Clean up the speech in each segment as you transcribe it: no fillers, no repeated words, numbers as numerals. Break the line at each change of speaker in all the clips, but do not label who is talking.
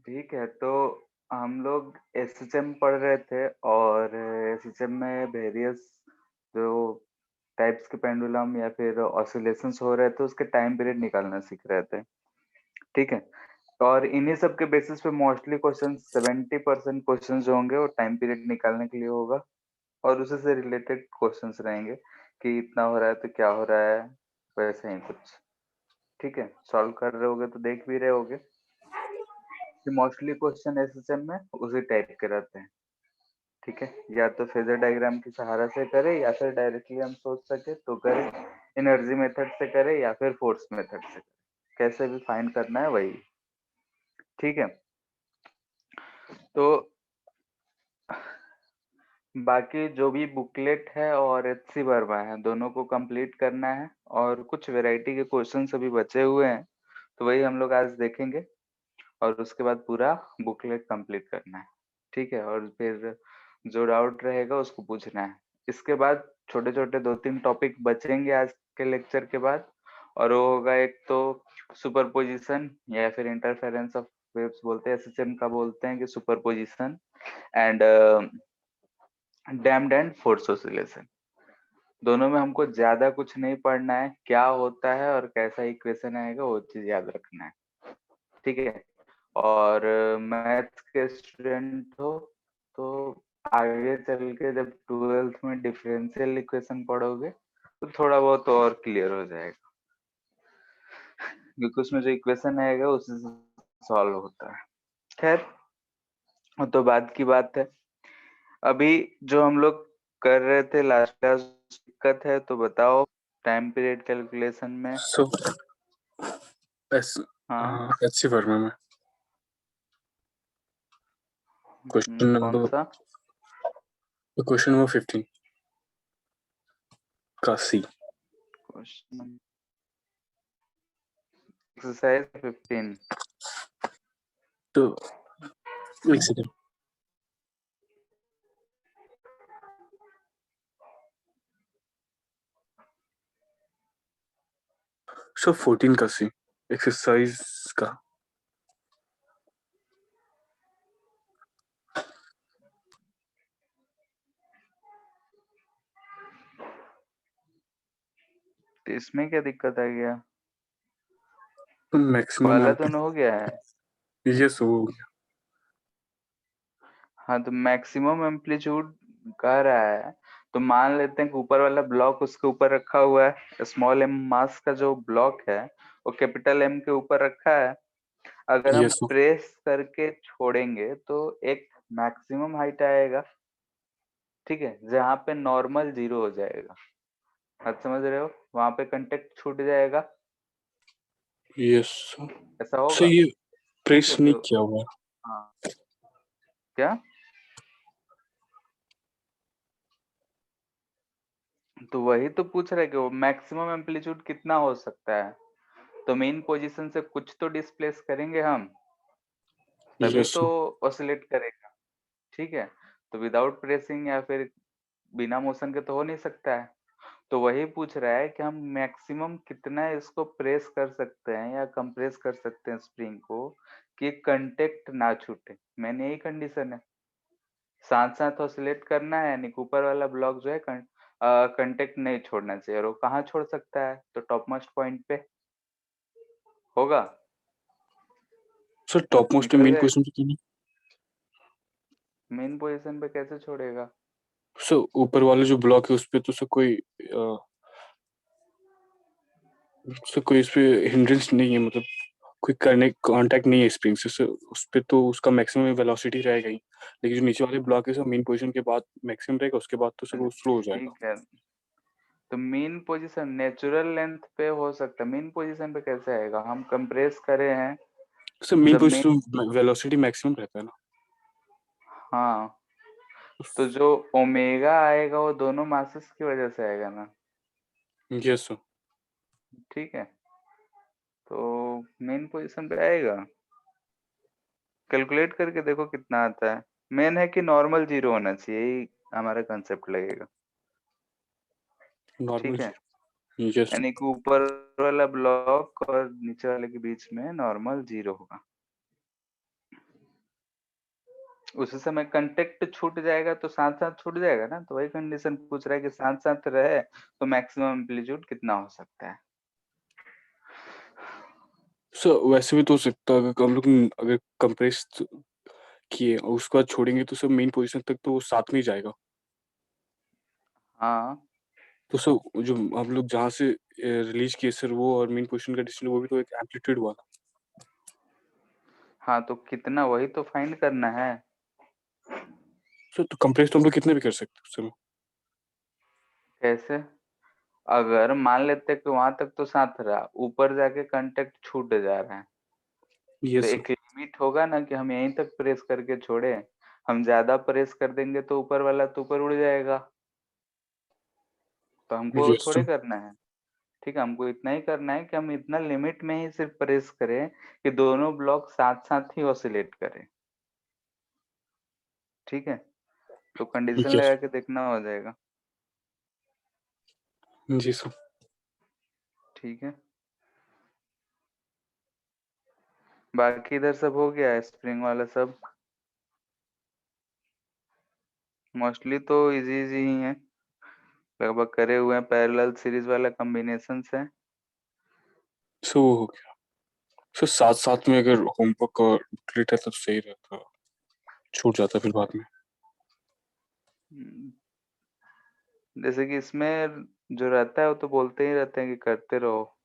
ठीक है, तो हम लोग एसएचएम पढ़ रहे थे और एसएचएम में वेरियस जो टाइप्स के पेंडुलम या फिर ऑसिलेशंस हो रहे थे उसके टाइम पीरियड निकालना सीख रहे थे। ठीक है, और इन्हीं सब के बेसिस पे मोस्टली क्वेश्चन 70% क्वेश्चन जो होंगे वो टाइम पीरियड निकालने के लिए होगा और उसी से रिलेटेड क्वेश्चंस रहेंगे कि इतना हो रहा है तो क्या हो रहा है, वैसे ही कुछ। ठीक है, सॉल्व कर रहे होगे तो देख भी रहे होगे कि मोस्टली क्वेश्चन एसएसएम में उसी टाइप के रहते हैं। ठीक है, या तो फेजर डायग्राम के सहारा से करें या फिर डायरेक्टली हम सोच सके तो करें, एनर्जी मेथड से करें या फिर फोर्स मेथड से करें, कैसे भी फाइंड करना है वही। ठीक है, तो बाकी जो भी बुकलेट है और एचसी वर्मा है दोनों को कंप्लीट करना है और कुछ वैरायटी के क्वेश्चन अभी बचे हुए हैं तो वही हम लोग आज देखेंगे और उसके बाद पूरा बुकलेट कंप्लीट करना है। ठीक है, और फिर जो डाउट रहेगा उसको पूछना है। इसके बाद छोटे छोटे 2-3 टॉपिक बचेंगे आज के लेक्चर के बाद, और वो होगा एक तो सुपरपोजिशन या फिर इंटरफेरेंस ऑफ वेव्स बोलते हैं, एसएचएम का बोलते हैं कि superposition, and damped and forced oscillation. दोनों में हमको ज्यादा कुछ नहीं पढ़ना है, क्या होता है और कैसा इक्वेशन आएगा वो चीज याद रखना है। ठीक है, और मैथ्स के स्टूडेंट हो तो आगे चल के जब 12th में डिफरेंशियल इक्वेशन पढ़ोगे तो थोड़ा बहुत और क्लियर हो जाएगा, क्योंकि उसमें जो इक्वेशन आएगा उसी से सॉल्व होता है। खैर, वो तो बाद की बात है। अभी जो हम लोग कर रहे थे लास्ट क्लास, दिक्कत है तो बताओ टाइम पीरियड कैलकुलेशन में।
सो
हाँ,
एचसी वर्मा में क्वेश्चन
कौन
नंबर
सा?
15 का सी।
Question exercise 15।
तो एक सेकेंड। सो 14 का सी एक्सरसाइज का।
तो इसमें क्या दिक्कत आ गया?
तो मैक्सिमम
वाला तो न हो गया है।
ये सो हो गया।
हाँ, तो मैक्सिमम एम्पलीट्यूड कह रहा है तो मान लेते हैं कि ऊपर वाला ब्लॉक उसके ऊपर रखा हुआ है, स्मॉल एम मास का जो ब्लॉक है वो कैपिटल एम के ऊपर रखा है। अगर
ये
हम
सो
प्रेस करके छोड़ेंगे तो एक मैक्सिमम हाइट आएगा। ठीक है, जहाँ पे नॉर्मल 0 हो जाएगा। आप समझ रहे हो, वहां पे कंटेक्ट छूट जाएगा,
ये सो
ऐसा
सो
होगा।
ये
ठीक
प्रेस
है,
नहीं
तो
किया हुआ।
हाँ, क्या? तो वही तो पूछ रहे कि वो मैक्सिमम एम्पलीट्यूड कितना हो सकता है, तो मेन पोजीशन से कुछ तो डिस्प्लेस करेंगे हम,
ये
तभी तो
सो
ऑसिलेट करेगा। ठीक है, तो विदाउट प्रेसिंग या फिर बिना मोशन के तो हो नहीं सकता है। तो वही पूछ रहा है कि हम मैक्सिमम कितना इसको प्रेस कर सकते हैं या कंप्रेस कर सकते हैं स्प्रिंग को कि कांटेक्ट ना छूटे। मेन यही कंडीशन है, साथ साथ ऑसिलेट करना है, यानी कि ऊपर वाला ब्लॉक जो है कांटेक्ट नहीं छोड़ना चाहिए। और वो कहाँ छोड़ सकता है, तो टॉप मोस्ट पॉइंट पे होगा।
सर टॉप मोस्ट
निकल
मेन
गए,
क्वेश्चन पे क्यों नहीं?
मेन पोजीशन पे कैसे छोड़ेगा?
सर ऊपर वाले जो ब्लॉक है उस पे तो सर कोई इस पे हिंड्रेंस नहीं है, मतलब कोई करने कांटेक्ट नहीं है स्प्रिंग से सर। उस पे तो उसका मैक्सिमम वेलोसिटी रहेगा ही, लेकिन जो नीचे वाले ब्लॉक है सर मेन पोजीशन के बाद मैक्सिमम रहेगा, उसके बाद तो सर वो स्लो हो जाएगा।
ठीक है, तो मेन पोजीशन नेचुरल लेंथ पे हो सकता है, मेन पोजीशन पे कैसे आएगा? हम कंप्रेस करे हैं
सर मेन
जब मेन,
पोजीशन वेलोसिटी मैक्सिमम रहता है ना।
हाँ, तो जो ओमेगा आएगा वो दोनों मासेस की वजह से आएगा ना।
Yes sir.
ठीक है, तो मेन पोजीशन पे आएगा। कैलकुलेट करके देखो कितना आता है। मेन है कि नॉर्मल 0 होना चाहिए, यही हमारा कंसेप्ट लगेगा।
नॉर्मल
ठीक है,
जी। यस।
यानी कि ऊपर वाला ब्लॉक और नीचे वाले के बीच में नॉर्मल 0 होगा। उसी समय कांटेक्ट छूट जाएगा तो साथ साथ छूट जाएगा ना, तो वही कंडीशन पूछ रहा है कि साथ साथ रहे तो मैक्सिमम एम्पलीट्यूड कितना हो सकता है।
सर वैसे भी तो हो सकता है, अगर हम लोग अगर कंप्रेस किए और उसके बाद छोड़ेंगे तो सर मेन पोजीशन तक तो वो साथ में ही जाएगा।
हाँ
तो सर जो हम लोग जहाँ से रिलीज किए सर, वो और मेन पोजीशन का डिस्टेंस वो भी तो एक एम्पलीट्यूड हुआ ना।
हाँ, तो कितना वही तो फाइंड करना है।
सर तो कंप्रेस तो हम लोग कितने भी कर सकते हैं सर।
कैसे? अगर मान लेते हैं कि वहां तक तो साथ रहा, ऊपर जाके कांटेक्ट छूट जा रहा है, तो
यस सर।
एक लिमिट होगा ना कि हम यहीं तक प्रेस करके छोड़े। हम ज्यादा प्रेस कर देंगे तो ऊपर वाला तो ऊपर उड़ जाएगा, तो हमको
यस
थोड़े
सर।
करना है। ठीक है, हमको इतना ही करना है कि हम इतना लिमिट में ही सिर्फ प्रेस करें कि दोनों ब्लॉक साथ साथ ही ऑसिलेट करें। ठीक है, तो कंडीशन
यस
लगा के देखना हो जाएगा।
जी सर।
ठीक है, बाकी इधर सब हो गया है, स्प्रिंग वाला सब मोस्टली तो इजी इजी ही है, लगभग करे हुए हैं। पैरेलल सीरीज वाला कॉम्बिनेशन है।
सो वो हो गया सर, साथ साथ में अगर होमवर्क और कंप्लीट रहता तो सही रहता, छूट जाता फिर बाद में।
हम्म, जैसे कि इसमें जो रहता है वो तो बोलते ही रहते हैं कि करते रहो,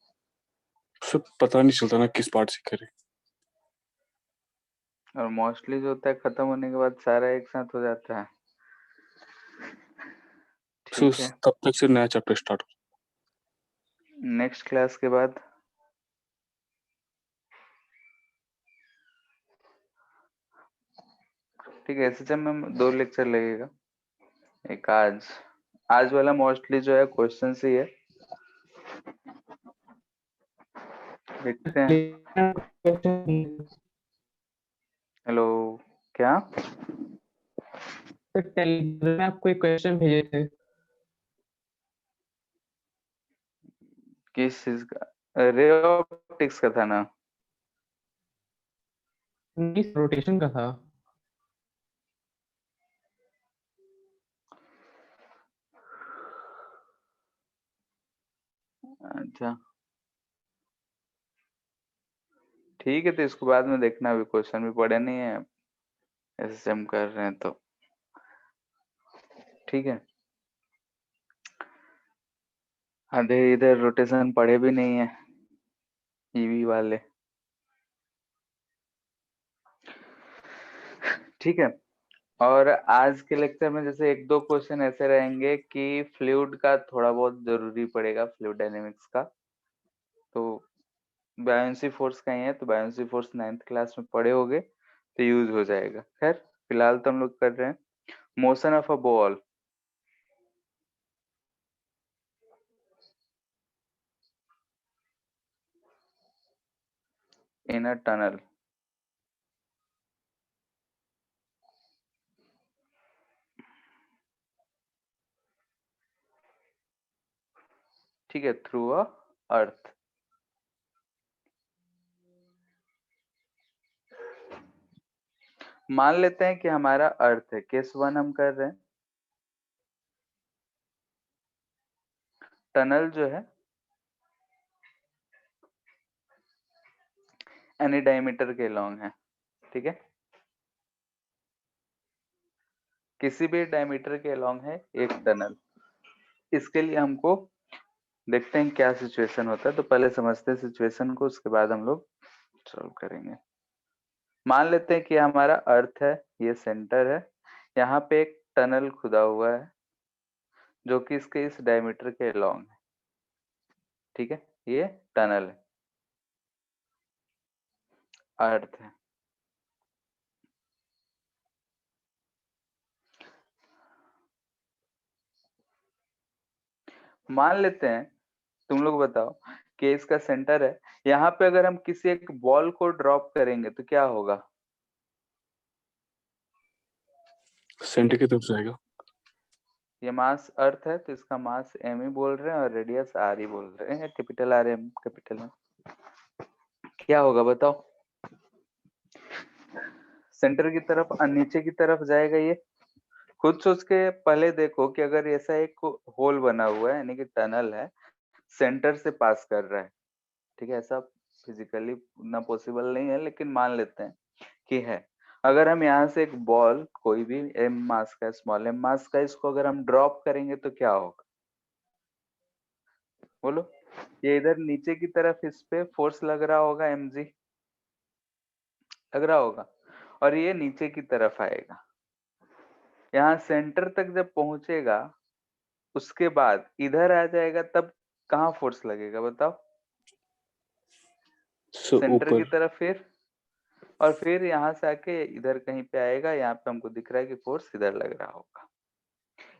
सर पता नहीं चलता ना किस पार्ट से करें।
और मोस्टली जो होता है खत्म होने के बाद सारा एक साथ हो जाता है।
सर
ठीक है,
तब तक से नया चैप्टर स्टार्ट हो।
नेक्स्ट क्लास के बाद। ठीक है, एसएचएम में 2 लेक्चर लगेगा। एक आज, आज वाला मोस्टली जो है क्वेश्चन ही है, देखते हैं। हेलो, क्या?
सर टेलीग्राम में आपको एक क्वेश्चन भेजे थे।
किस चीज का? रे ऑप्टिक्स का था ना?
नहीं, रोटेशन का था।
अच्छा, ठीक है, तो इसको बाद में देखना, अभी क्वेश्चन भी पढ़े नहीं है, एसएचएम कर रहे हैं तो। ठीक है, आधे इधर रोटेशन पढ़े भी नहीं है, ईवी वाले। ठीक है, और आज के लेक्चर में जैसे एक दो क्वेश्चन ऐसे रहेंगे कि फ्लूइड का थोड़ा बहुत जरूरी पड़ेगा, फ्लूइड डायनेमिक्स का। तो बायोन्सी फोर्स का ही है, तो बायोन्सी फोर्स 9th क्लास में पढ़े होगे तो यूज हो जाएगा। खैर, फिलहाल तो हम लोग कर रहे हैं motion of a ball in a tunnel. ठीक है, थ्रू अ अर्थ। मान लेते हैं कि हमारा अर्थ है, केस 1 हम कर रहे हैं। टनल जो है एनी डायमीटर के लॉन्ग है। ठीक है, किसी भी डायमीटर के लॉन्ग है एक टनल। इसके लिए हमको देखते हैं क्या सिचुएशन होता है, तो पहले समझते हैं सिचुएशन को, उसके बाद हम लोग सॉल्व करेंगे। मान लेते हैं कि हमारा अर्थ है, ये सेंटर है, यहाँ पे एक टनल खुदा हुआ है जो कि इसके इस डायमीटर के लॉन्ग है। ठीक है, ये टनल है, अर्थ है। मान लेते हैं, तुम लोग बताओ कि इसका सेंटर है, यहाँ पे अगर हम किसी एक बॉल को ड्रॉप करेंगे तो क्या होगा?
सेंटर की तरफ जाएगा।
ये मास अर्थ है तो इसका मास एम ही बोल रहे हैं और रेडियस आर ही बोल रहे हैं, capital R M capital M. क्या होगा बताओ? सेंटर की तरफ नीचे की तरफ जाएगा ये। खुद सोच के पहले देखो कि अगर ऐसा एक होल बना हुआ है यानी कि टनल है, सेंटर से पास कर रहा है, ठीक है, ऐसा फिजिकली उतना पॉसिबल नहीं है लेकिन मान लेते हैं कि है। अगर हम यहाँ से एक बॉल कोई भी एम मास का, स्मॉल एम मास का, इसको अगर हम ड्रॉप करेंगे तो क्या होगा बोलो? ये इधर नीचे की तरफ इस पे फोर्स लग रहा होगा, mg लग रहा होगा, और ये नीचे की तरफ आएगा। यहाँ सेंटर तक जब पहुंचेगा उसके बाद इधर आ जाएगा, तब कहाँ फोर्स लगेगा बताओ? सेंटर की
ऊपर।
तरफ फिर, और फिर यहाँ से आके इधर कहीं पे आएगा। यहाँ पे हमको दिख रहा है कि फोर्स इधर लग रहा होगा।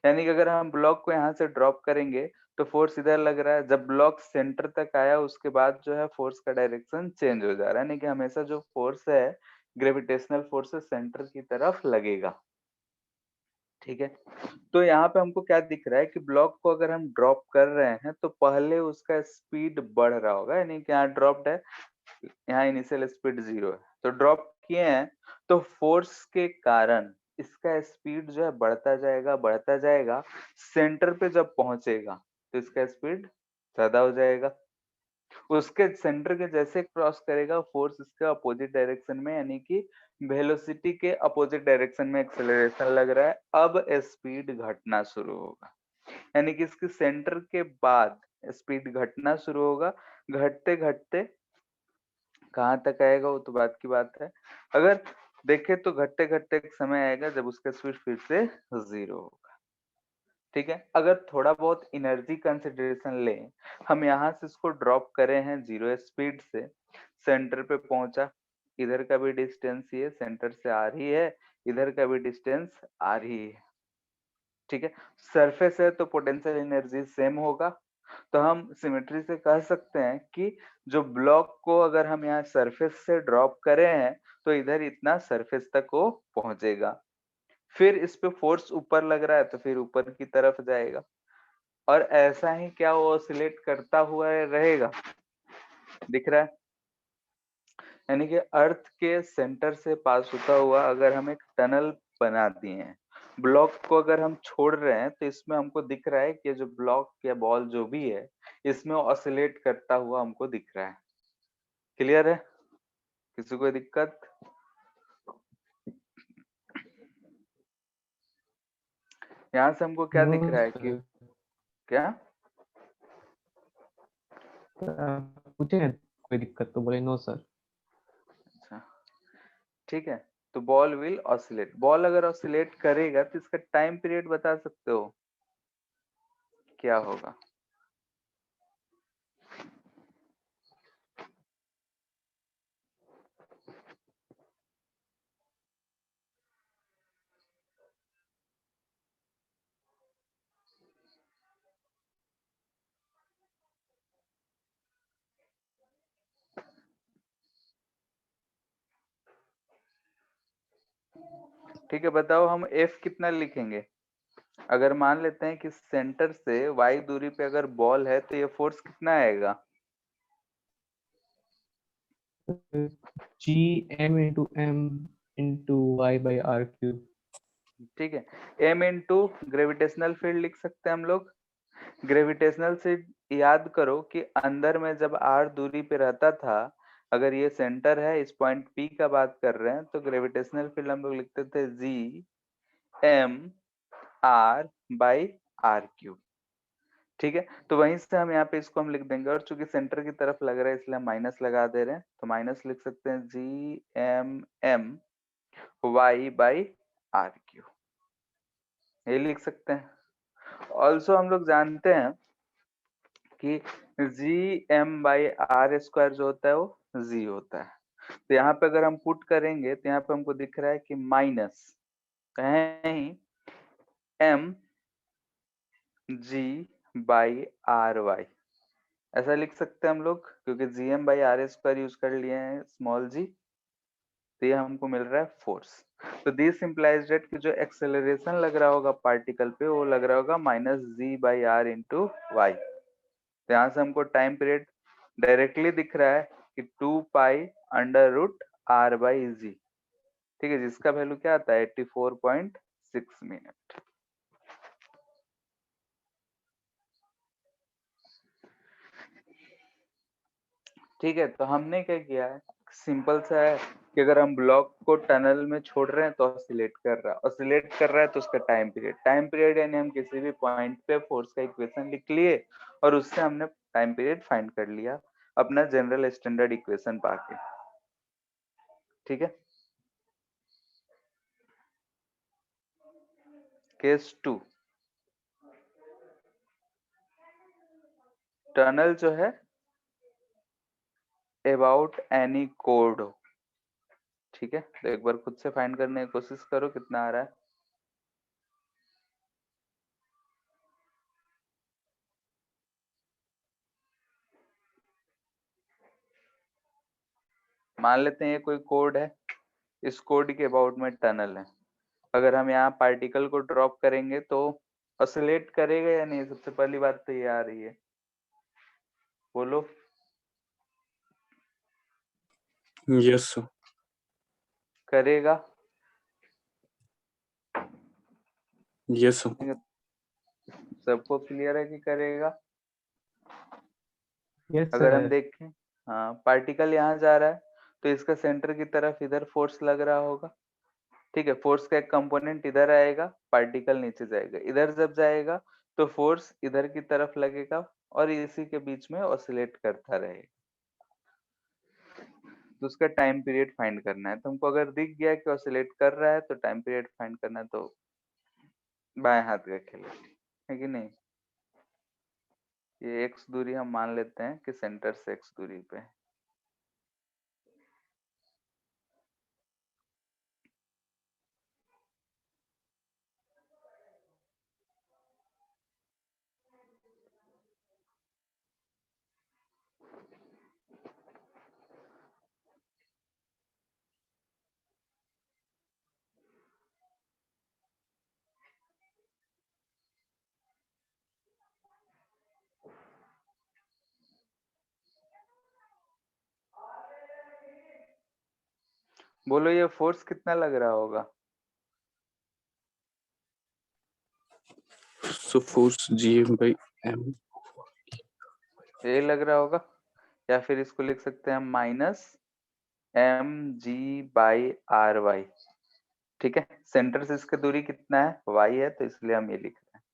यानी कि अगर हम ब्लॉक को यहाँ से ड्रॉप करेंगे तो फोर्स इधर लग रहा है। जब ब्लॉक सेंटर तक आया उसके बाद जो है फोर्स का डायरेक्शन चेंज हो जा रहा है, यानी कि हमेशा जो फोर्स है ग्रेविटेशनल फोर्स सेंटर की तरफ लगेगा। ठीक है, तो यहाँ पे हमको क्या दिख रहा है कि ब्लॉक को अगर हम ड्रॉप कर रहे हैं तो पहले उसका स्पीड बढ़ रहा होगा, यानी कि यहाँ ड्रॉप्ड है, यहाँ इनिशियल स्पीड 0 है, तो ड्रॉप किए हैं तो फोर्स के कारण इसका स्पीड जो है बढ़ता जाएगा बढ़ता जाएगा। सेंटर पे जब पहुंचेगा तो इसका स्पीड ज्यादा हो जाएगा। उसके सेंटर के जैसे क्रॉस करेगा फोर्स इसके अपोजिट डायरेक्शन में, यानी कि वेलोसिटी के अपोजिट डायरेक्शन में एक्सेलरेशन लग रहा है। अब स्पीड घटना शुरू होगा, यानी कि इसके सेंटर के बाद स्पीड घटना शुरू होगा। घटते घटते कहाँ तक आएगा वो तो बात की बात है। अगर देखे तो घटते घटते एक समय आएगा जब उसका स्पीड फिर से 0 होगा। ठीक है, अगर थोड़ा बहुत एनर्जी कंसिडरेशन लें, हम यहाँ से इसको ड्रॉप करे हैं 0 स्पीड से, सेंटर पे पहुंचा, इधर का भी डिस्टेंस ये सेंटर से आ रही है, इधर का भी डिस्टेंस आ रही है। ठीक है, सरफेस है तो पोटेंशियल एनर्जी सेम होगा। तो हम सिमेट्री से कह सकते हैं कि जो ब्लॉक को अगर हम यहाँ सरफेस से ड्रॉप करे हैं तो इधर इतना सरफेस तक वो पहुंचेगा। फिर इस पे फोर्स ऊपर लग रहा है तो फिर ऊपर की तरफ जाएगा, और ऐसा ही क्या वो ऑसिलेट करता हुआ रहेगा। दिख रहा है, यानी कि अर्थ के सेंटर से पास होता हुआ अगर हम एक टनल बना दिए हैं, ब्लॉक को अगर हम छोड़ रहे हैं तो इसमें हमको दिख रहा है कि जो ब्लॉक या बॉल जो भी है इसमें ऑसिलेट करता हुआ हमको दिख रहा है। क्लियर है? किसी को दिक्कत? यहाँ से हमको क्या दिख
नो
रहा है कि
सर,
क्या
पूछे हैं कोई दिक्कत तो बोले नो सर।
अच्छा, ठीक है, तो बॉल विल ऑसिलेट। बॉल अगर ऑसिलेट करेगा तो इसका टाइम पीरियड बता सकते हो क्या होगा? ठीक है, बताओ हम F कितना लिखेंगे? अगर मान लेते हैं कि सेंटर से y दूरी पे अगर बॉल है तो ये फोर्स कितना आएगा?
G M into M into Y by R cube.
ठीक है, m इंटू ग्रेविटेशनल फील्ड लिख सकते हैं हम लोग। ग्रेविटेशनल से याद करो कि अंदर में जब r दूरी पे रहता था, अगर ये सेंटर है, इस पॉइंट P का बात कर रहे हैं, तो ग्रेविटेशनल फील्ड हम लोग लिखते थे G M R by R cube. ठीक है, तो वहीं से हम यहाँ पे इसको हम लिख देंगे, और चूंकि सेंटर की तरफ लग रहा है इसलिए हम माइनस लगा दे रहे हैं, तो माइनस लिख सकते हैं G M M Y by R cube, ये लिख सकते हैं। ऑल्सो हम लोग जानते हैं कि G M by R square जो होता है वो जी होता है। तो यहाँ पे अगर हम पुट करेंगे तो यहाँ पे हमको दिख रहा है कि माइनस कहीं M G by R Y, ऐसा लिख सकते हैं हम लोग, क्योंकि G M by R square use कर लिए हैं स्मॉल जी, तो ये हमको मिल रहा है फोर्स। तो दिस इंप्लाइज दैट कि जो एक्सेलरेशन लग रहा होगा पार्टिकल पे वो लग रहा होगा minus G by R into Y. तो यहाँ से हमको टाइम पीरियड डायरेक्टली दिख रहा है कि 2 pi under root R by G. ठीक है, जिसका वैल्यू क्या आता है 84.6 मिनट। ठीक है, तो हमने क्या किया है, सिंपल सा है कि अगर हम ब्लॉक को टनल में छोड़ रहे हैं तो ऑसिलेट कर रहा है तो उसका टाइम पीरियड यानी हम किसी भी पॉइंट पे फोर्स का इक्वेशन लिख लिए और उससे हमने टाइम पीरियड फाइंड कर लिया अपना जनरल स्टैंडर्ड इक्वेशन पाके। ठीक है, केस 2, टनल जो है अबाउट एनी कोड हो। ठीक है, तो एक बार खुद से फाइंड करने की कोशिश करो कितना आ रहा है। मान लेते हैं ये कोई कोड है, इस कोड के अबाउट में टनल है। अगर हम यहाँ पार्टिकल को ड्रॉप करेंगे तो ऑसिलेट करेगा या नहीं, सबसे पहली बात तो ये आ रही है, बोलो।
Yes sir.
करेगा,
यस सर।
सबको क्लियर है कि करेगा।
यस
अगर हम
सर।
देखें, हाँ, पार्टिकल यहाँ जा रहा है तो इसका सेंटर की तरफ इधर फोर्स लग रहा होगा। ठीक है, फोर्स का एक कंपोनेंट इधर आएगा, पार्टिकल नीचे जाएगा, इधर जब जाएगा तो फोर्स इधर की तरफ लगेगा और इसी के बीच में ऑसिलेट करता रहेगा। तो उसका टाइम पीरियड फाइंड करना है। तुमको अगर दिख गया कि ऑसिलेट कर रहा है तो टाइम पीरियड फाइंड करना है, तो बाएं हाथ का खेल है कि नहीं। ये x दूरी हम मान लेते हैं कि सेंटर से x दूरी पे है। बोलो ये फोर्स कितना लग रहा होगा।
So force GM/m।
ये लग रहा होगा, या फिर इसको लिख सकते हैं माइनस mg/ry। ठीक है, सेंटर से इसका दूरी कितना है, y है, तो इसलिए हम ये लिख रहे हैं।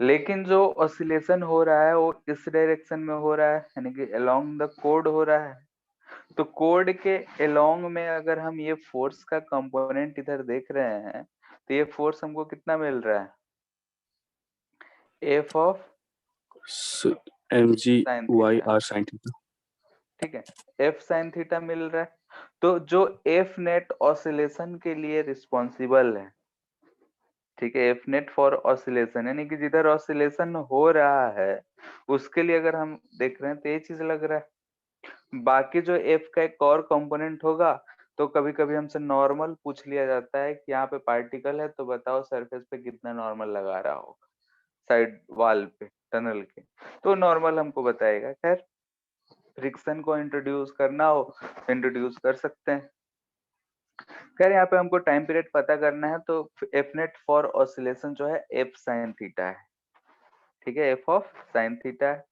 लेकिन जो ऑसिलेशन हो रहा है वो इस डायरेक्शन में हो रहा है, यानी कि अलोंग द कोड हो रहा है। तो कोड के अलोंग में अगर हम ये फोर्स का कंपोनेंट इधर देख रहे हैं तो ये फोर्स हमको कितना मिल रहा है, F of sine theta.
mg/r sin theta.
ठीक है, एफ साइन थीटा मिल रहा है। तो जो एफ नेट ऑसिलेशन के लिए रिस्पॉन्सिबल है, ठीक है, एफ नेट फॉर ऑसिलेशन यानी कि जिधर ऑसिलेशन हो रहा है उसके लिए अगर हम देख रहे हैं तो ये चीज लग रहा है। बाकी जो एफ का एक और कंपोनेंट होगा, तो कभी कभी हमसे नॉर्मल पूछ लिया जाता है कि यहाँ पे पार्टिकल है तो बताओ सरफेस पे कितना नॉर्मल लगा रहा होगा साइड वाल पे टनल के, तो नॉर्मल हमको बताएगा। खैर, फ्रिक्शन को इंट्रोड्यूस करना हो इंट्रोड्यूस कर सकते हैं। खैर, यहाँ पे हमको टाइम पीरियड पता करना है, तो एफ नेट फॉर ऑसिलेशन जो है एफ साइन थीटा है। ठीक है, एफ ऑफ साइन थीटा है।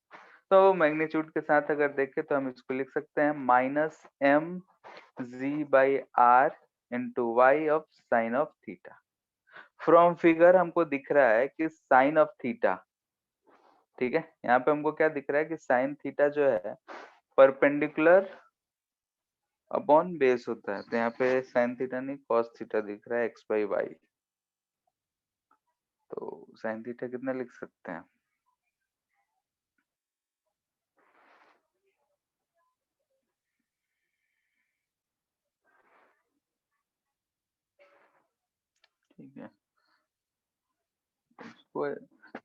तो मैग्नीट्यूड के साथ अगर देखें तो हम इसको लिख सकते हैं minus mg/r into Y of sine of theta. From figure हमको दिख रहा है कि साइन ऑफ थीटा, ठीक है, यहाँ पे हमको क्या दिख रहा है कि साइन थीटा जो है परपेंडिकुलर अपॉन बेस होता है। तो यहाँ पे साइन थीटा नहीं कॉस थीटा दिख रहा है x/y। तो साइन थीटा कितना लिख सकते हैं, ठीक है, इसको,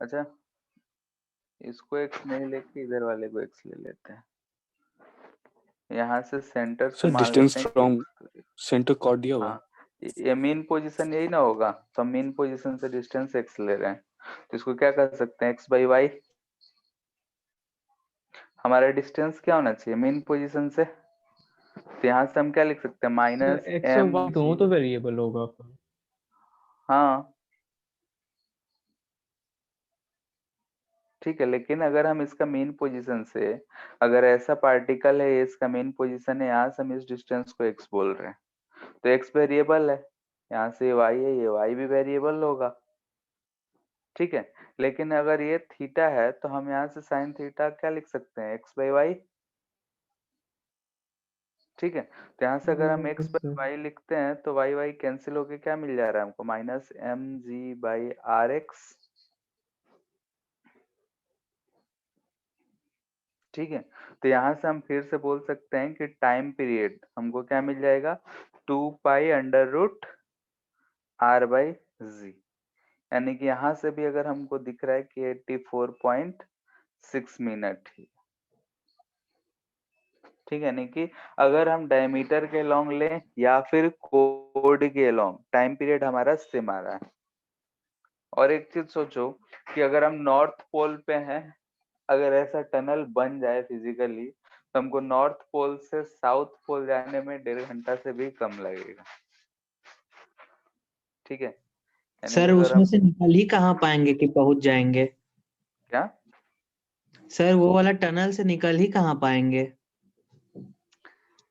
अच्छा, इसको x नहीं लेके इधर वाले को x ले लेते हैं। यहाँ से सेंटर से
सर
मान
डिस्टेंस
लेते हैं कि
फ्रॉम
x दूरी।
सेंटर कॉर्ड दिया हुआ है।
हाँ, ये मेन पोजीशन यही ना होगा, तो मेन पोजीशन से डिस्टेंस x ले रहे हैं, तो इसको क्या कर सकते हैं x/y। हमारा डिस्टेंस क्या होना चाहिए मेन पोजीशन से, तो यहाँ से हम क्या लिख सकते हैं, माइनस
एक्स और
एम
वाई दोनों तो वेरिएबल होगा।
हाँ ठीक है, लेकिन अगर हम इसका मेन पोजीशन से, अगर ऐसा पार्टिकल है, इसका मेन पोजीशन है, यहाँ से हम इस डिस्टेंस को x बोल रहे हैं, तो x वेरिएबल है, यहाँ से y है, ये y भी वेरिएबल होगा। ठीक है, लेकिन अगर ये थीटा है तो हम यहाँ से साइन थीटा क्या लिख सकते हैं, x बाई वाई। ठीक है, तो यहाँ से अगर हम x बाई वाई लिखते हैं तो y y कैंसिल होके क्या मिल जा रहा है हमको, minus M G by R X. ठीक है, तो यहाँ से हम फिर से बोल सकते हैं कि टाइम पीरियड हमको क्या मिल जाएगा, 2 पाई अंडर रूट r/z, यानी कि यहाँ से भी अगर हमको दिख रहा है कि 84.6 मिनट ही। ठीक है, यानी कि अगर हम डायमीटर के लॉन्ग लें या फिर कोड के लॉन्ग, टाइम पीरियड हमारा सेम आ रहा है। और एक चीज सोचो कि अगर हम नॉर्थ पोल पे हैं, अगर ऐसा टनल बन जाए फिजिकली, तो हमको नॉर्थ पोल से साउथ पोल जाने में 1.5 घंटा से भी कम लगेगा। ठीक है, यानी कि
सर
अगर
उसमें
हम
से निकल ही कहाँ पाएंगे कि पहुंच जाएंगे?
क्या,
सर वो वाला टनल से निकल ही कहाँ पाएंगे?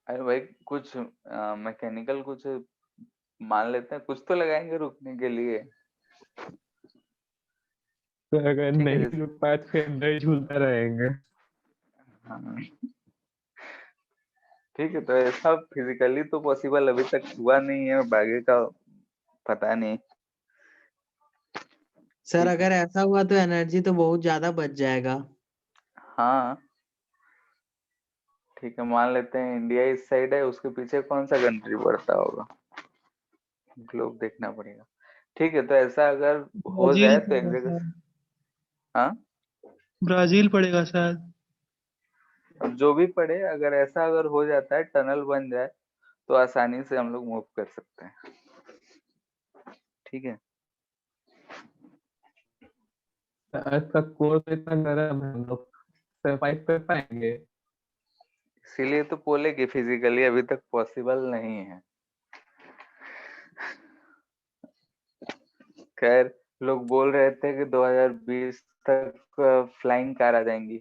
अरे भाई कुछ मैकेनिकल कुछ मान लेते हैं, कुछ तो लगाएंगे रुकने के लिए।
तो अगर
ठीक है,
नहीं रुक पाए तो फिर अंदर ही झूलते रहेंगे।
हाँ ठीक है, तो ऐसा फिजिकली तो पॉसिबल अभी तक हुआ नहीं है, बाकी का पता नहीं।
सर
ठीक है,
अगर ऐसा हुआ तो एनर्जी तो बहुत ज्यादा बच जाएगा।
हाँ ठीक है, मान लेते हैं इंडिया इस साइड है, उसके पीछे कौन सा कंट्री पड़ता होगा, ग्लोब देखना पड़ेगा। ठीक है, तो ऐसा अगर हो
ब्राजील
जाए तो एक
पड़ेगा
जगह
शायद।
हाँ,
ब्राजील पड़ेगा शायद।
अब जो भी पड़े, अगर ऐसा अगर हो जाता है, टनल बन जाए, तो आसानी से हम लोग मूव कर सकते हैं। ठीक है,
अर्थ का कोर तो इतना गर्म है, हम लोग सरवाइव कर पाएंगे?
इसीलिए तो बोले कि फिजिकली अभी तक पॉसिबल नहीं है। खैर, लोग बोल रहे थे कि 2020 तक फ्लाइंग कार आ जाएंगी,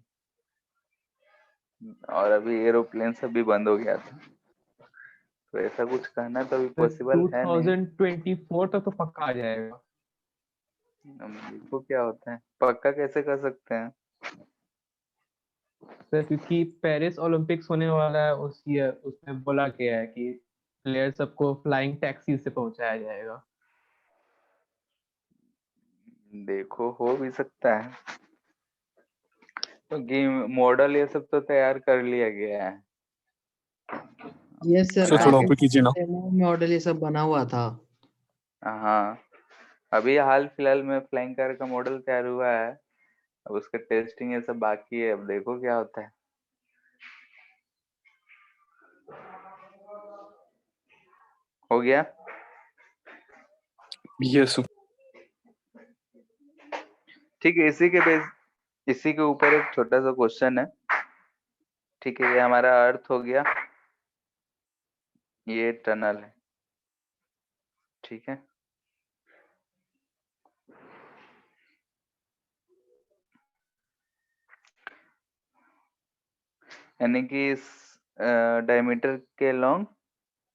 और अभी एरोप्लेन सब भी बंद हो गया था, तो ऐसा कुछ कहना तो अभी पॉसिबल है नहीं।
2024 तक तो पक्का आ जाएगा।
अब देखो क्या होता है, पक्का कैसे कर सकते हैं।
सर क्योंकि पेरिस ओलंपिक्स होने वाला है उस ईयर, उसमें बोला गया है कि प्लेयर सबको फ्लाइंग टैक्सी से पहुंचाया जाएगा।
देखो हो भी सकता है, तो गेम मॉडल ये सब तो तैयार कर लिया गया है।
यस सर,
सर थोड़ा
काफी
ऊपर कीजिए ना।
डेमो मॉडल ये सब बना हुआ था।
हाँ, अभी हाल फिलहाल में फ्लाइंग कार का मॉडल तैयार हुआ है, अब उसका टेस्टिंग ये सब बाकी है, अब देखो क्या होता है। हो गया।
यस
ठीक है, इसी के ऊपर एक छोटा सा क्वेश्चन है। ठीक है, ये हमारा अर्थ हो गया, ये टनल है। ठीक है, यानी कि इस डायमीटर के लॉन्ग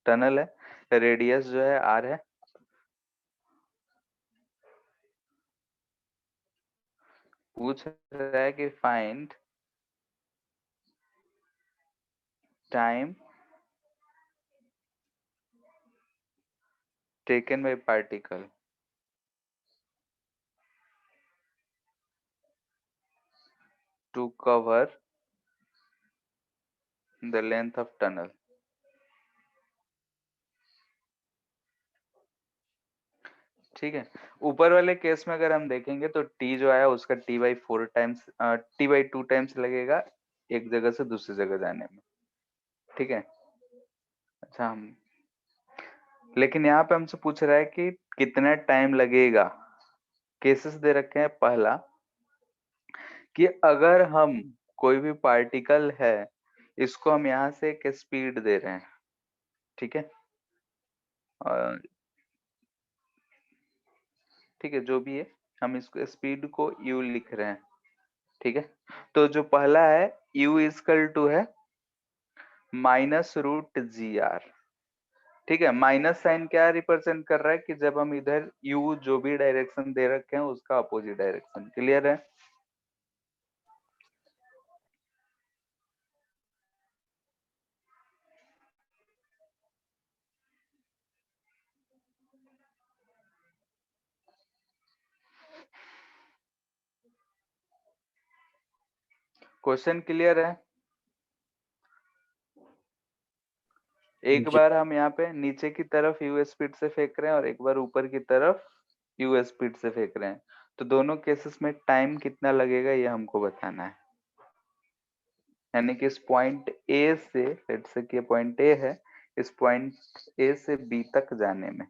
टनल है, रेडियस जो है आर है। पूछ रहा है कि find time taken by particle to cover the length of tunnel. ठीक है, ऊपर वाले केस में अगर हम देखेंगे तो टी जो आया उसका टी बाई 2 टाइम्स लगेगा एक जगह से दूसरी जगह जाने में। ठीक है, अच्छा हम, लेकिन यहाँ पे हमसे पूछ रहा है कि कितना टाइम लगेगा। केसेस दे रखे हैं, पहला कि अगर हम कोई भी पार्टिकल है इसको हम यहाँ से एक स्पीड दे रहे हैं, ठीक है। और ठीक है, जो भी है, हम इसको स्पीड को u लिख रहे हैं, ठीक है। तो जो पहला है u इजकल टू है -√gr, ठीक है। माइनस साइन क्या रिप्रेजेंट कर रहा है कि जब हम इधर u जो भी डायरेक्शन दे रखे हैं उसका अपोजिट डायरेक्शन। क्लियर है? क्वेश्चन क्लियर है? एक
जी।
बार हम यहाँ पे नीचे की तरफ u स्पीड से फेंक रहे हैं और एक बार ऊपर की तरफ u स्पीड से फेंक रहे हैं, तो दोनों केसेस में टाइम कितना लगेगा ये हमको बताना है। यानी कि इस पॉइंट ए से, लेट्स से कि पॉइंट ए है, इस पॉइंट ए से बी तक जाने में।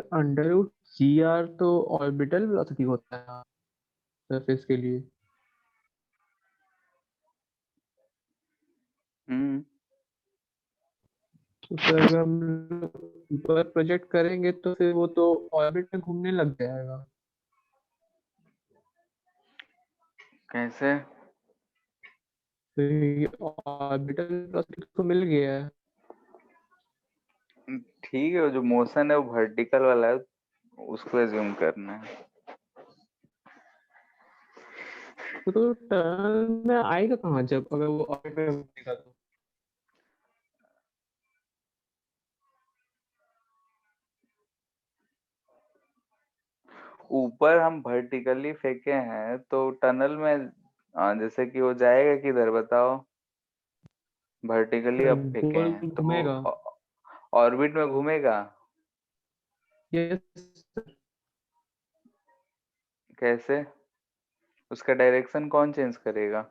√gr तो ऑर्बिटल वेलोसिटी होता है सरफेस के लिए। तो फिर अगर हम लोग ऊपर प्रोजेक्ट करेंगे तो फिर वो तो ऑर्बिट में घूमने लग जाएगा।
कैसे?
तो ये ऑर्बिटल वेलोसिटी तो मिल गया है,
ठीक है, जो मोशन है वो वर्टिकल वाला है, उसको एज्यूम करना है।
तो टर्न में आएगा कहाँ जब अगर वो ऑर्बिट में घूमेगा तो?
ऊपर हम वर्टिकली फेंके हैं तो टनल में जैसे कि वो जाएगा किधर बताओ? वर्टिकली अब फेंके
गोल
हैं
घूमेगा।
तो ऑर्बिट में घूमेगा।
यस,
कैसे? उसका डायरेक्शन कौन चेंज करेगा?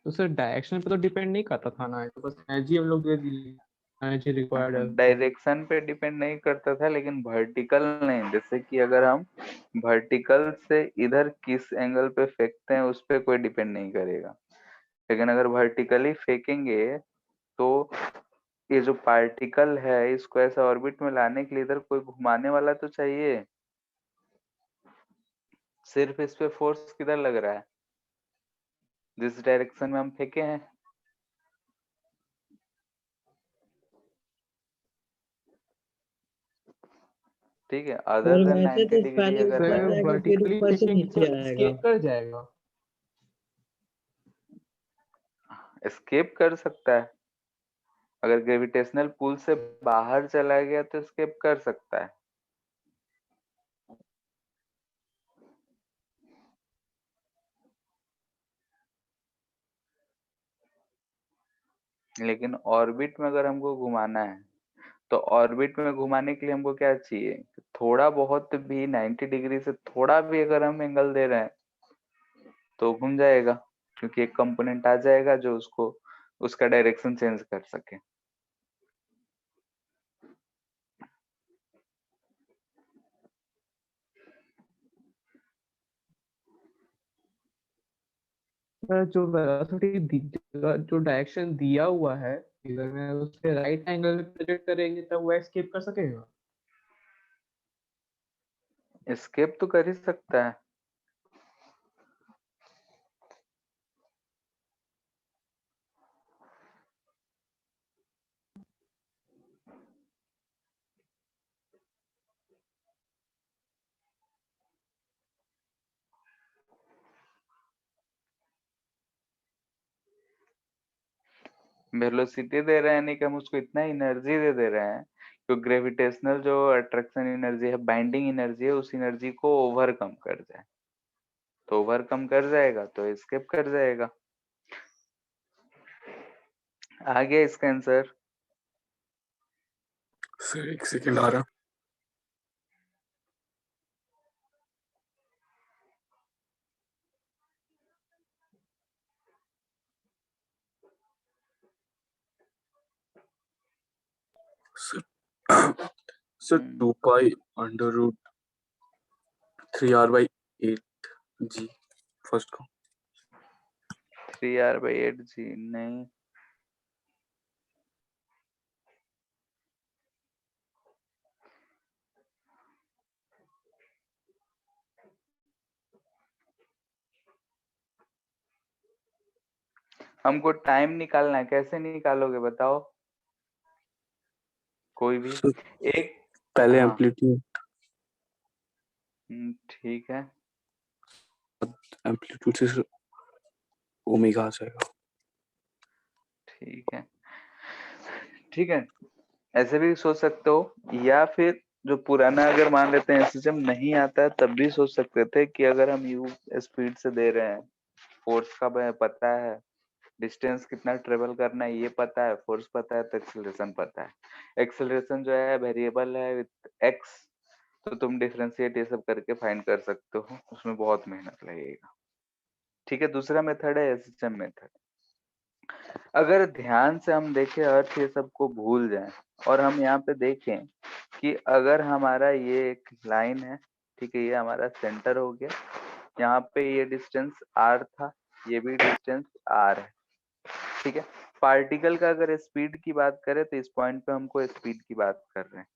तो सर डायरेक्शन पे तो डिपेंड नहीं करता था ना, तो बस एनर्जी हम लोग दे दी, एनर्जी रिक्वायर्ड है तो।
डायरेक्शन पे डिपेंड नहीं करता था, लेकिन वर्टिकल नहीं। जैसे कि अगर हम वर्टिकल से इधर किस एंगल पे फेंकते हैं उस पे कोई डिपेंड नहीं करेगा, लेकिन अगर वर्टिकली फेंकेंगे तो ये जो पार्टिकल है इसको ऐसा ऑर्बिट में लाने के लिए इधर कोई घुमाने वाला तो चाहिए। सिर्फ इस पे फोर्स किधर लग रहा है? जिस डायरेक्शन में हम फेंके हैं। ठीक है, अदर
और
देन
वैसे
90
तो
डिग्री
पहले
अगर
ऊपर
सर
हम
जाएगा फिर
वर्टिकली
ऊपर से
फेंकेंगे
नीचे
तो
आएगा।
escape कर जाएगा।
एस्केप कर सकता है, अगर ग्रेविटेशनल पुल से बाहर चला गया तो एस्केप कर सकता है। लेकिन ऑर्बिट में अगर हमको घुमाना है तो ऑर्बिट में घुमाने के लिए हमको क्या चाहिए? थोड़ा बहुत भी 90 डिग्री से थोड़ा भी अगर हम एंगल दे रहे हैं तो घूम जाएगा, क्योंकि एक कंपोनेंट आ जाएगा जो उसको उसका डायरेक्शन चेंज कर सके।
सर जो वेलोसिटी जो डायरेक्शन दिया हुआ है इधर में उसके राइट एंगल में प्रोजेक्ट करेंगे तब वो एस्केप कर सकेगा।
एस्केप तो कर ही सकता है। वेलोसिटी दे रहे हैं नहीं कि हम उसको इतना एनर्जी दे रहे हैं तो ग्रेविटेशनल जो अट्रैक्शन एनर्जी है, बाइंडिंग एनर्जी है, उस एनर्जी को ओवरकम कर जाए, तो ओवरकम कर जाएगा तो एस्केप कर जाएगा। आ गया इसका आंसर।
सर एक सेकंड आ रहा। Sir sir 2 pi under root 3r/8 G first को।
3r/8 जी नहीं, हमको टाइम निकालना है, कैसे निकालोगे बताओ? कोई भी
सर
एक।
पहले
हाँ
एम्पलीट्यूड
ठीक है,
एम्पलीट्यूड से ओमेगा आ जाएगा।
ठीक है, ठीक है, ऐसे भी सोच सकते हो, या फिर जो पुराना अगर मान लेते हैं सिस्टम नहीं आता है तब भी सोच सकते थे कि अगर हम यू स्पीड से दे रहे हैं, फोर्स का पता है, डिस्टेंस कितना ट्रेवल करना है ये पता है, फोर्स पता है, तो एक्सेलरेशन पता है। एक्सेलरेशन जो है वेरिएबल है विथ एक्स, तो तुम डिफरेंशिएट ये सब करके फाइंड कर सकते हो, उसमें बहुत मेहनत लगेगा। ठीक है, दूसरा मेथड है एसएचएम मेथड। अगर ध्यान से हम देखें, अर्थ ये सब को भूल जाए और हम यहाँ पे देखें कि अगर हमारा ये एक लाइन है, ठीक है, ये हमारा सेंटर हो गया, यहाँ पे ये डिस्टेंस r था, ये भी डिस्टेंस r है, ठीक है। पार्टिकल का अगर स्पीड की बात करें तो इस पॉइंट पे हमको स्पीड की बात कर रहे हैं,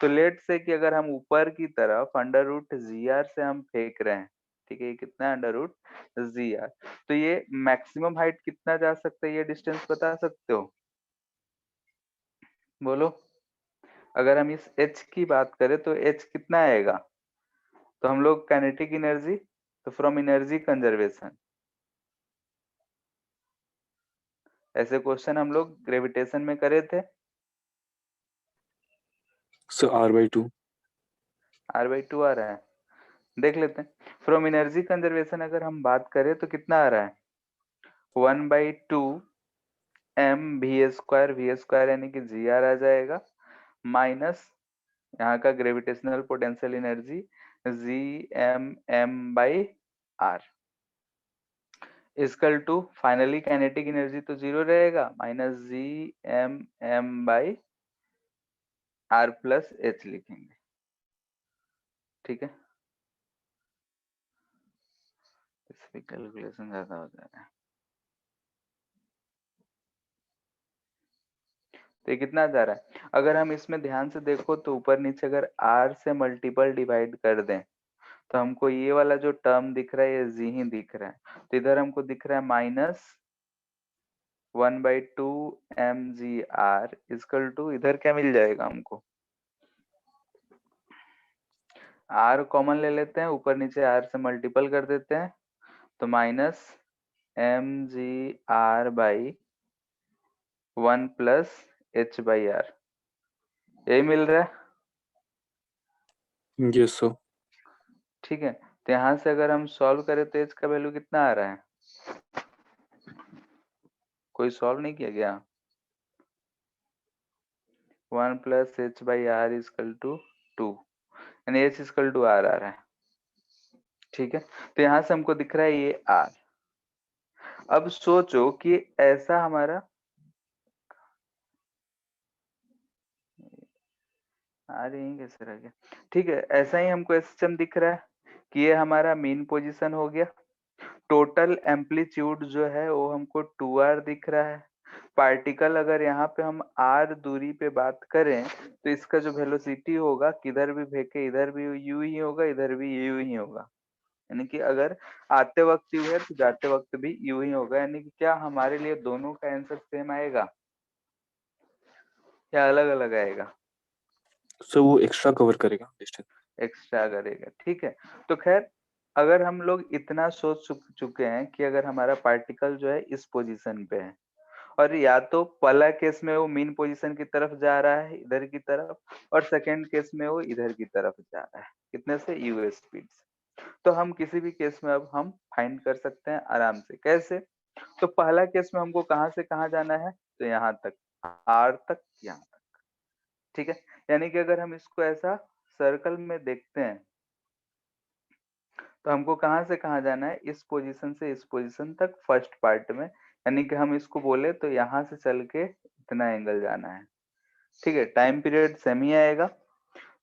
तो लेट से कि अगर हम ऊपर की तरफ अंडर रूट जी से हम फेंक रहे हैं, ठीक है, ये कितना अंडर रूट जी, तो ये मैक्सिमम हाइट कितना जा सकता है, ये डिस्टेंस बता सकते हो? बोलो। अगर हम इस h की बात करें तो h कितना आएगा, तो हम लोग काइनेटिक एनर्जी, तो फ्रॉम एनर्जी कंजर्वेशन, ऐसे क्वेश्चन हम लोग ग्रेविटेशन में करे थे।
सर r/2
r/2 आ रहा है, देख लेते हैं। फ्रॉम एनर्जी कंजर्वेशन अगर हम बात करें तो कितना आ रहा है, 1/2 m v² यानी कि जी आर आ जाएगा, माइनस यहाँ का gravitational potential energy Gm/m/r equal to finally kinetic energy तो जीरो रहेगा, माइनस Gm/m/r प्लस h लिखेंगे, ठीक है। इसमें कैलकुलेशन ज्यादा हो जाएगा, तो ये कितना जा रहा है, अगर हम इसमें ध्यान से देखो तो ऊपर नीचे अगर r से मल्टीपल डिवाइड कर दें तो हमको ये वाला जो टर्म दिख रहा है ये जी ही दिख रहा है, तो इधर हमको दिख रहा है माइनस 1/2 mgr इक्वल टू, इधर क्या मिल जाएगा हमको, r कॉमन ले लेते हैं, ऊपर नीचे r से मल्टीपल कर देते हैं, तो माइनस mgr/1 प्लस h/r, यही मिल रहा है,
यस सर।
ठीक है। तो यहाँ से अगर हम सॉल्व करें तो h का वैल्यू कितना आ रहा है, कोई सॉल्व नहीं किया गया, 1 प्लस h/r इक्वल टू 2, यानी h इक्वल टू r आ रहा है, ठीक है। तो यहाँ से हमको दिख रहा है ये r। अब सोचो कि ऐसा हमारा यही कैसे रह गया, ठीक है, ऐसा ही हमको सिस्टम दिख रहा है कि ये हमारा मेन पोजीशन हो गया, टोटल एम्पलीट्यूड जो है वो हमको 2r दिख रहा है, पार्टिकल अगर यहाँ पे हम r दूरी पे बात करें तो इसका जो वेलोसिटी होगा किधर भी फेंके इधर भी u ही होगा, इधर भी u ही होगा। यानी कि अगर आते वक्त u है तो जाते वक्त भी u ही होगा। यानी कि क्या हमारे लिए दोनों का आंसर सेम आएगा या अलग अलग आएगा?
सो वो एक्स्ट्रा कवर करेगा डिस्टेंस।
एक्स्ट्रा करेगा, ठीक है। तो खैर अगर हम लोग इतना सोच चुके हैं कि अगर हमारा पार्टिकल जो है इस पोजीशन पे है और या तो पहला केस में वो मीन पोजीशन की तरफ जा रहा है इधर की तरफ, और सेकंड केस में वो इधर की तरफ जा रहा है, कितने से? u स्पीड से। तो हम किसी भी केस में अब हम फाइंड कर सकते हैं आराम से। कैसे? तो पहला केस में हमको कहाँ से कहाँ जाना है? तो यहाँ तक, r तक, यहाँ तक, ठीक है। यानी कि अगर हम इसको ऐसा सर्कल में देखते हैं तो हमको कहाँ से कहाँ जाना है? इस पोजीशन से इस पोजीशन तक फर्स्ट पार्ट में। यानी कि हम इसको बोले तो यहाँ से चल के इतना एंगल जाना है, ठीक है। टाइम पीरियड सेम ही आएगा।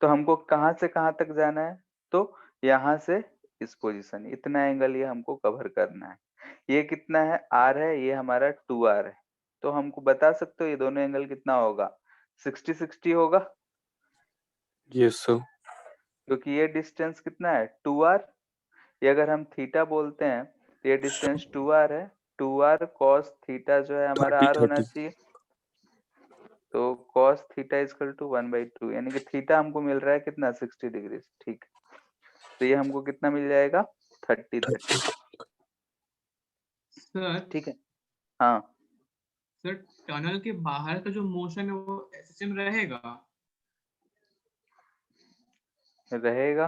तो हमको कहाँ से कहाँ तक जाना है? तो यहाँ से इस पोजीशन, इतना एंगल ये हमको कवर करना है। ये कितना है? r है, ये हमारा 2r है। तो हमको बता सकते हो ये दोनों एंगल कितना होगा? 60-60 होगा,
यस सर।
क्योंकि ये डिस्टेंस कितना है? 2r। ये अगर हम थीटा बोलते हैं तो ये डिस्टेंस 2r है। 2r cos थीटा जो है हमारा
30
r होना
30
चाहिए। तो cos थीटा इजकल टू 1/2, यानी कि थीटा हमको मिल रहा है कितना? 60 डिग्री, ठीक। तो ये हमको कितना मिल जाएगा? 30।
सर
ठीक है, हाँ
सर टनल के बाहर का जो मोशन है वो एसएसएम रहेगा?
रहेगा।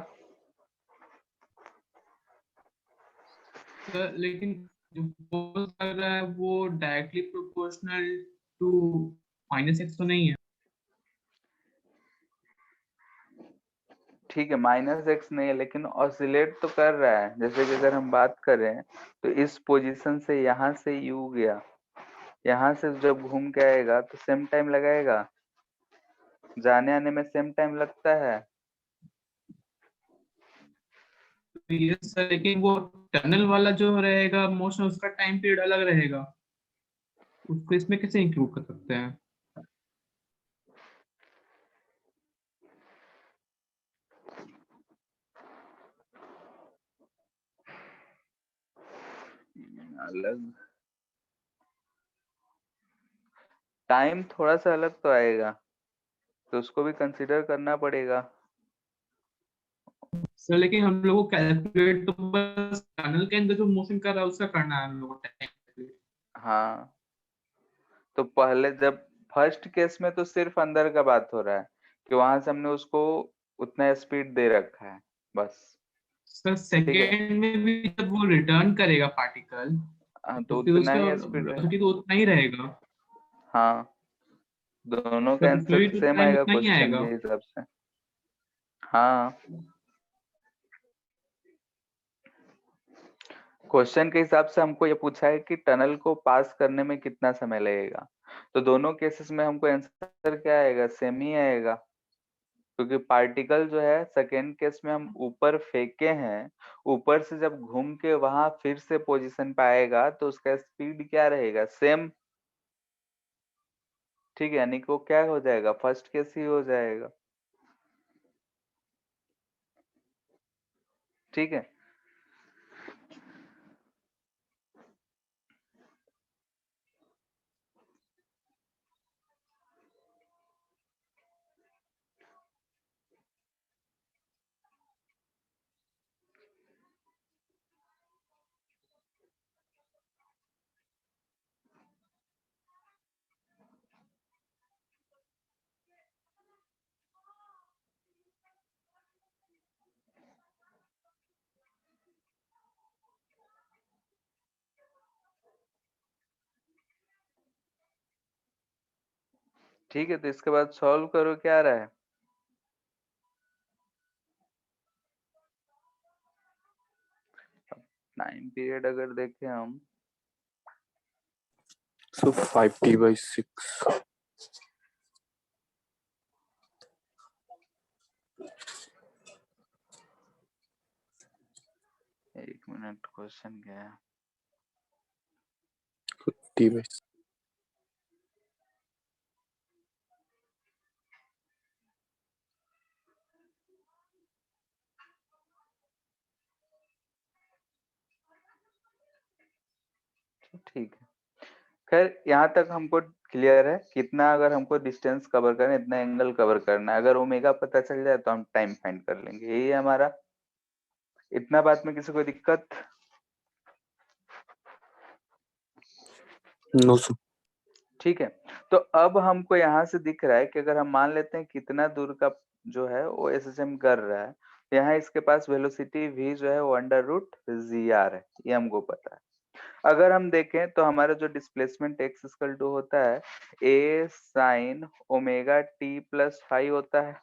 सर लेकिन जो फोर्स लग रहा है वो डायरेक्टली प्रोपोर्शनल टू -x तो नहीं है?
ठीक है, -x नहीं है लेकिन ऑसिलेट तो कर रहा है। जैसे कि अगर हम बात करें तो इस पोजीशन से यहाँ से u गया, यहाँ से जब घूम के आएगा तो सेम टाइम लगाएगा, जाने आने में सेम टाइम लगता है।
यस सर, लेकिन वो टनल वाला जो रहेगा मोशन उसका टाइम पीरियड अलग रहेगा, उसको इसमें कैसे इंक्लूड कर सकते हैं?
अलग टाइम थोड़ा सा अलग तो आएगा, तो उसको भी कंसिडर करना पड़ेगा।
सर लेकिन हम लोगों को कैलकुलेट तो बस टनल के अंदर जो मोशन कर रहा है उसका करना है हम लोगों को टाइम।
हाँ, तो पहले जब फर्स्ट केस में तो सिर्फ अंदर का बात हो रहा है कि वहां से हमने उसको उतना स्पीड दे रखा है, बस।
सर
ठीक है,
सेकेंड में भी जब वो रिटर्न करेगा पार्टिकल
हाँ, तो
तो फिर
उतना
उसका
ही स्पीड है।
वेलोसिटी तो उतना ही रहेगा।
हाँ, दोनों का
सर उसमें
आंसर
भी तो
सेम
टाइम
आएगा
उतना ही
क्वेश्चन
आएगा।
के हिसाब से। हाँ, क्वेश्चन के हिसाब से हमको ये पूछा है कि टनल को पास करने में कितना समय लगेगा। तो दोनों केसेस में हमको आंसर क्या आएगा? सेम ही आएगा, क्योंकि पार्टिकल जो है सेकेंड केस में हम ऊपर फेंके हैं, ऊपर से जब घूम के वहां फिर से पोजीशन पे आएगा तो उसका स्पीड क्या रहेगा? सेम। ठीक है, यानी कि वो क्या हो जाएगा? फर्स्ट केस ही हो जाएगा। ठीक है, ठीक है। तो इसके बाद सॉल्व करो, क्या आ रहा है? टाइम पीरियड अगर देखें हम,
सो 5t/6।
1 मिनट, क्वेश्चन क्या है?
t/6
ठीक है, खैर यहाँ तक हमको क्लियर है, कितना अगर हमको डिस्टेंस कवर करना है इतना एंगल कवर करना है, अगर ओमेगा पता चल जाए तो हम टाइम फाइंड कर लेंगे, यही है हमारा। इतना बात में किसी को दिक्कत?
No sir.
ठीक है, तो अब हमको यहाँ से दिख रहा है कि अगर हम मान लेते हैं कितना दूर का जो है वो एसएसएम कर रहा है, तो यहाँ इसके पास वेलोसिटी v जो है वो अंडर रूट जी आर है, ये हमको पता है। अगर हम देखें तो हमारा जो डिस्प्लेसमेंट x इक्वल टू होता है a sine omega t plus five होता है,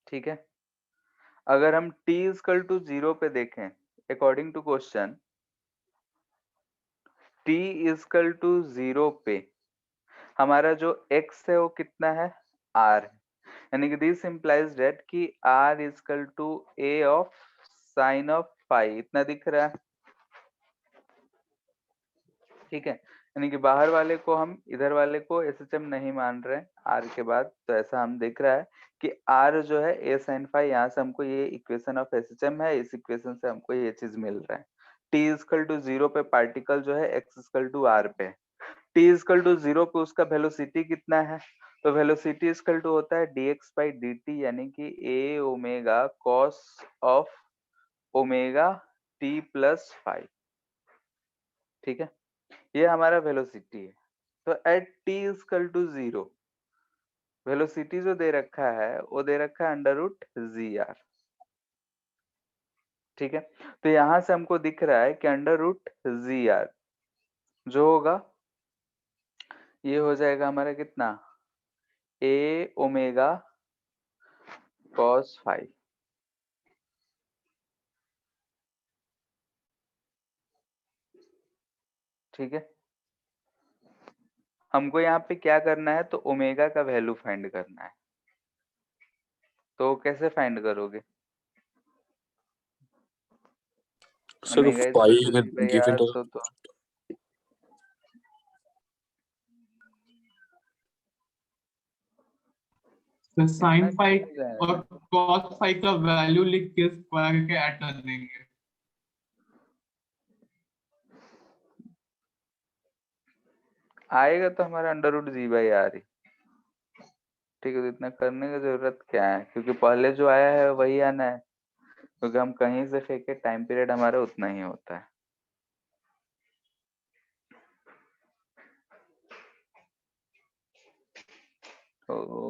ठीक है। अगर हम t इक्वल टू 0 पे देखें, according to question t equal to 0 पे हमारा जो x है वो कितना है, r, यानी कि दिस इंप्लाइज दैट कि r equal to a of sine of five, इतना दिख रहा है, ठीक है। यानी कि बाहर वाले को हम इधर वाले को एसएचएम नहीं मान रहे आर के बाद, तो ऐसा हम देख रहा है कि आर जो है ए साइन फाइव, यहाँ से हमको ये इक्वेशन ऑफ एसएचएम है, इस इक्वेशन से हमको ये चीज मिल रहा है। टी इक्वल टू 0 पे पार्टिकल जो है एक्स इक्वल टू आर पे, टी इक्वल टू 0 पे उसका वेलोसिटी कितना है, तो वेलोसिटी इक्वल टू होता है dx बाई dt, यानी कि A omega cos of omega T plus five, ठीक है। ये हमारा वेलोसिटी है। तो at T equal to 0 velocity जो दे रखा है वो दे रखा है अंडर रूट जी आर, ठीक है। तो यहां से हमको दिख रहा है कि अंडर रूट जी आर जो होगा ये हो जाएगा हमारा कितना, ए ओमेगा कॉस फाइव, ठीक है। हमको यहाँ पे क्या करना है, तो ओमेगा का वैल्यू फाइंड करना है, तो कैसे फाइंड करोगे?
Sir
omega equal to
five
G by
given
R,
तो
तो
तो
इतना
साइन
क्यों
फाइव
हो जाएगा?
और कॉस फाइव का वैल्यू लिख के स्क्वायर करके ऐड कर देंगे।
आएगा तो हमारा under root G by R ही, ठीक है। तो इतना करने की जरूरत क्या है, क्योंकि पहले जो आया है वही आना है, क्योंकि हम कहीं से फेंके टाइम पीरियड हमारा उतना ही होता है। तो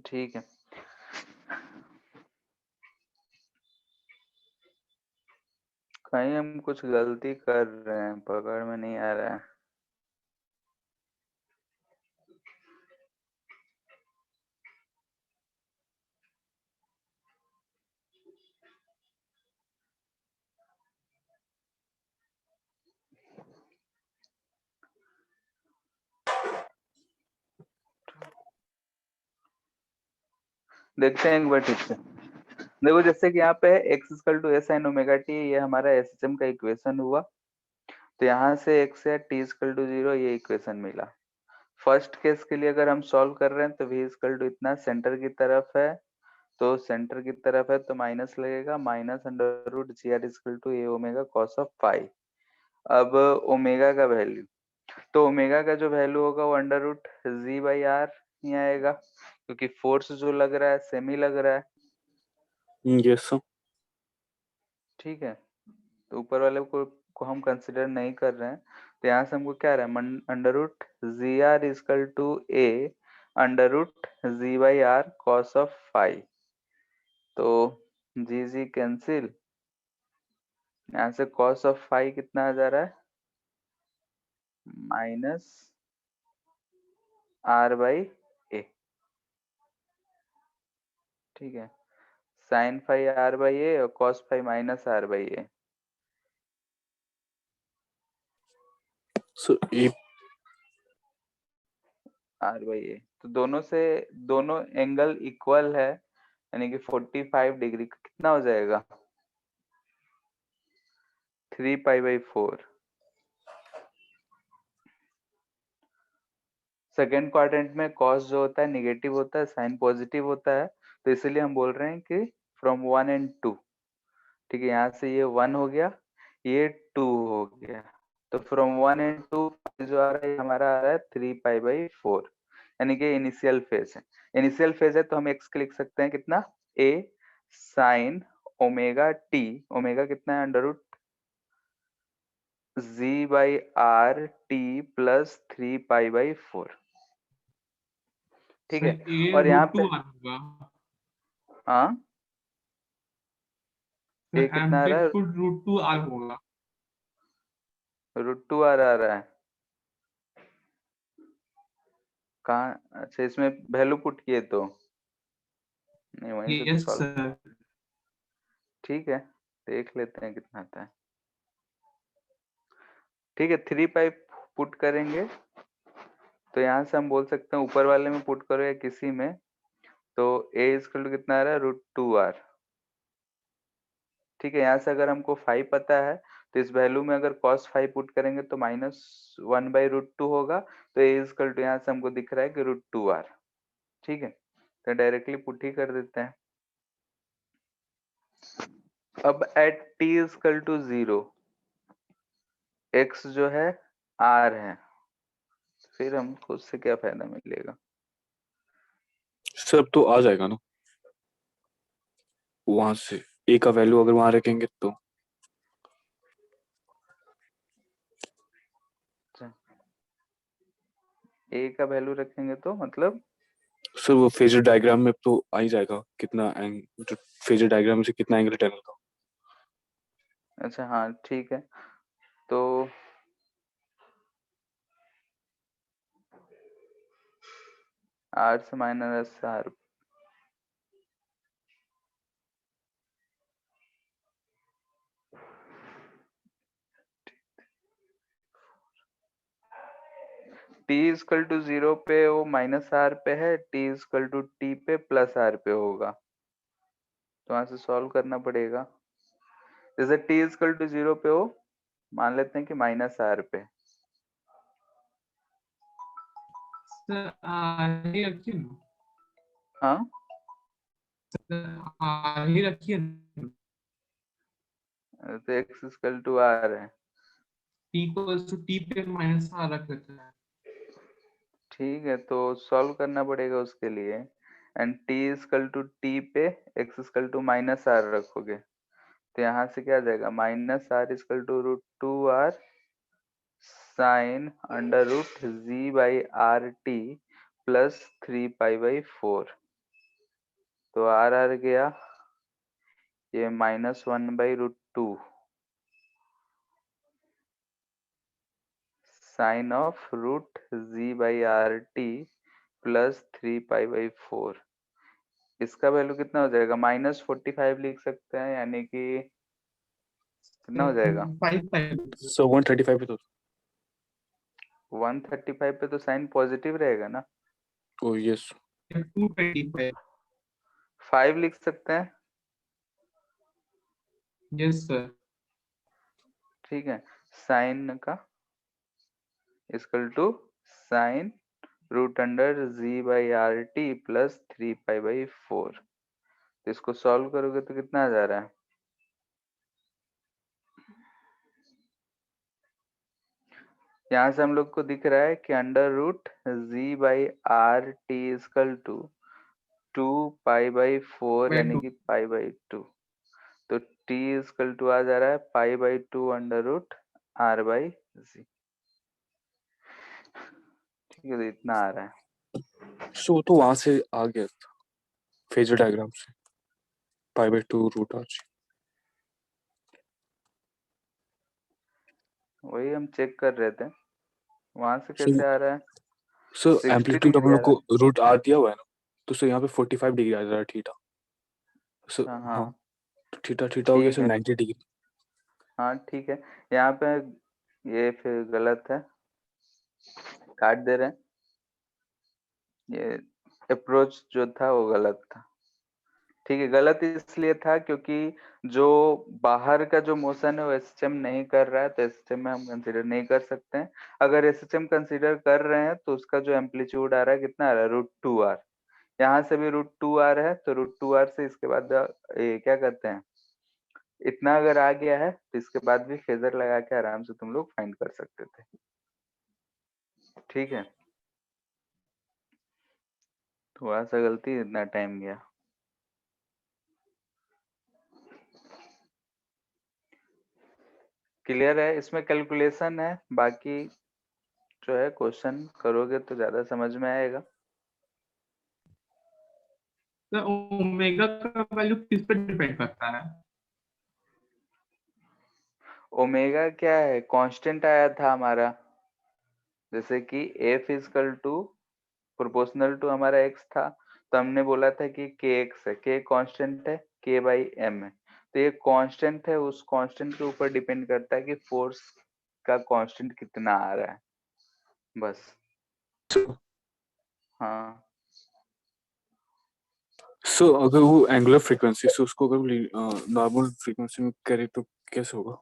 ठीक है, कहीं हम कुछ गलती कर रहे हैं, पकड़ में नहीं आ रहा है। देखते हैं एक बार ठीक से। देखो जैसे कि यहाँ पे x equal to S sine omega T, ये हमारा एसएचएम का इक्वेशन हुआ, तो यहाँ से x है t इक्वल टू 0, ये इक्वेशन मिला। फर्स्ट केस के लिए अगर हम सॉल्व कर रहे हैं तो v इक्वल टू इतना सेंटर की तरफ है, तो सेंटर की तरफ है तो माइनस लगेगा, minus under root G R equal to A omega cos of five. अब ओमेगा का वैल्यू, तो ओमेगा का जो वैल्यू होगा वो under root G by R ही आएगा, क्योंकि फोर्स जो लग रहा है सेम ही लग रहा है,
यस सर।
ठीक है। तो ऊपर वाले को हम कंसिडर नहीं कर रहे हैं, तो यहाँ से हमको क्या रहा है, under root G R equal to A under root G by R cos of five, तो जी जी कैंसिल, यहाँ से कॉस ऑफ फाइव कितना आ जा रहा है, माइनस आर बाई ए, ठीक है। Sine five R by A और cos five minus R by A,
so A
R by A, तो दोनों एंगल इक्वल है, यानी कि 45 डिग्री का कितना हो जाएगा? 3π/4। सेकेंड क्वाड्रेंट में कॉस जो होता है निगेटिव होता है, साइन पॉजिटिव होता है, तो इसलिए हम बोल रहे हैं कि फ्रॉम 1 and 2। ठीक है, यहाँ से ये 1 हो गया, ये 2 हो गया, तो फ्रॉम 1 and 2 जो आ रहा है हमारा आ रहा है 3π/4, यानी कि इनिशियल फेज है। इनिशियल फेज है तो हम एक्स लिख सकते हैं कितना, ए साइन ओमेगा टी, ओमेगा कितना है अंडर रूट z/r/t प्लस 3π/4। ठीक
सर
है,
ए
और यहाँ
रूट
पे
टू आर होगा।
हाँ ए
सर
कितना आ रहा है,
एम्पलीट्यूड रूट टू आर होगा।
√2r आ रहा है कहाँ? अच्छा, इसमें वैल्यू पुट किए तो नहीं, वहीं से तो
यस
सॉल्व।
सर।
ठीक है, देख लेते हैं कितना आता है। ठीक है, 3π पुट करेंगे तो यहाँ से हम बोल सकते हैं ऊपर वाले में पुट करो या किसी में, तो a इक्वल टू कितना आ रहा है, √2r। ठीक है, यहाँ से अगर हमको 5 पता है तो इस वैल्यू में अगर cos 5 पुट करेंगे तो -1/√2 होगा, तो a इक्वल टू यहाँ से हमको दिख रहा है कि √2r। ठीक है, तो डायरेक्टली पुट ही कर देते हैं। अब at t equal to 0 x जो है r है, फिर हमको उससे क्या फायदा मिलेगा?
सब तो आ जाएगा ना वहां से, ए का वैल्यू अगर वहां रखेंगे तो।
a का वैल्यू रखेंगे तो मतलब
सर वो फेजर डायग्राम में तो आ ही जाएगा कितना जो फेजर डायग्राम से कितना एंगल टनल का।
अच्छा हाँ ठीक है, तो r से minus r, t equal to 0 पे वो -r पे है, t इक्वल टू t पे +r पे होगा, तो वहां से सॉल्व करना पड़ेगा। जैसे t इक्वल टू 0 पे हो, मान लेते हैं कि -r पे,
सर आर ही रखिए ना।
हाँ
सर आर ही रखिए ना।
तो x इक्वल टू r है।
टी को टी पे माइनस आर रख देते हैं।
ठीक है, तो सॉल्व करना पड़ेगा उसके लिए, and t equal to t पे x इक्वल टू -r रखोगे, तो यहाँ से क्या आ जाएगा, -r equal to √2r sine under root z/r/t plus 3π/4, तो r गया ये -1/√2 sign of root z/r/t plus 3π/4। इसका वैल्यू कितना हो जाएगा, -45 लिख सकते हैं, यानी कि कितना हो जाएगा,
5
सो 135 पे तो
135 पे तो साइन पॉजिटिव रहेगा ना,
ओ यस
225।
5 लिख सकते हैं।
Yes sir.
ठीक है, साइन का equal to sine root under z/r/t plus 3π/4, तो इसको सॉल्व करोगे तो कितना आ जा रहा है, यहाँ से हम लोग को दिख रहा है कि under root z/r/t equal to 2π/4 यानी कि π/2, तो t इक्वल टू आ जा रहा है π/2 अंडर रूट r/z। ठीक है, तो इतना आ रहा है।
सो तो वहां से आ गया था फेजर डायग्राम से π/2 √r।
वही हम चेक कर रहे थे, वहां से
सो
कैसे आ रहा है,
सर
60
एम्पलीट्यूड हम
डिग्री आ
लोग
रहा
को √r दिया हुआ है ना, तो सर यहाँ पे 45 डिग्री आ जा रहा है थीटा। सर
है।
हाँ,
हाँ
तो थीटा थीटा हो गया
ठीक
सर
है,
90 डिग्री।
हाँ ठीक है, यहाँ पे ये फिर गलत है, काट दे रहे हैं। ये अप्रोच जो था वो गलत था। ठीक है, गलत इसलिए था क्योंकि जो बाहर का जो मोशन है वो एसएचएम नहीं कर रहा है, तो एसएचएम में हम कंसीडर नहीं कर सकते हैं। अगर एसएचएम कंसीडर कर रहे हैं तो उसका जो एम्पलीट्यूड आ रहा है कितना आ रहा है, √2r। यहाँ से भी √2r है, तो √2r से इसके बाद ये क्या कहते हैं, इतना अगर आ गया है तो इसके बाद भी फेजर लगा के आराम से तुम लोग फाइंड कर सकते थे। ठीक है, थोड़ा सा गलती, इतना टाइम गया। क्लियर है, इसमें कैलकुलेशन है, बाकी जो है क्वेश्चन करोगे तो ज्यादा समझ में आएगा।
तो ओमेगा का वैल्यू किस पर डिपेंड करता है?
ओमेगा क्या है, कांस्टेंट आया था हमारा, जैसे कि F equal to proportional to हमारा एक्स था, तो हमने बोला था कि के एक्स है, के कांस्टेंट है, के बाई एम है, तो ये कांस्टेंट है, उस कांस्टेंट के ऊपर डिपेंड करता है कि फोर्स का कांस्टेंट कितना आ रहा है, बस। हाँ,
सो अगर वो एंगुलर फ्रीक्वेंसी से उसको अगर नॉर्मल फ्रीक्वेंसी में करे तो कैसे होगा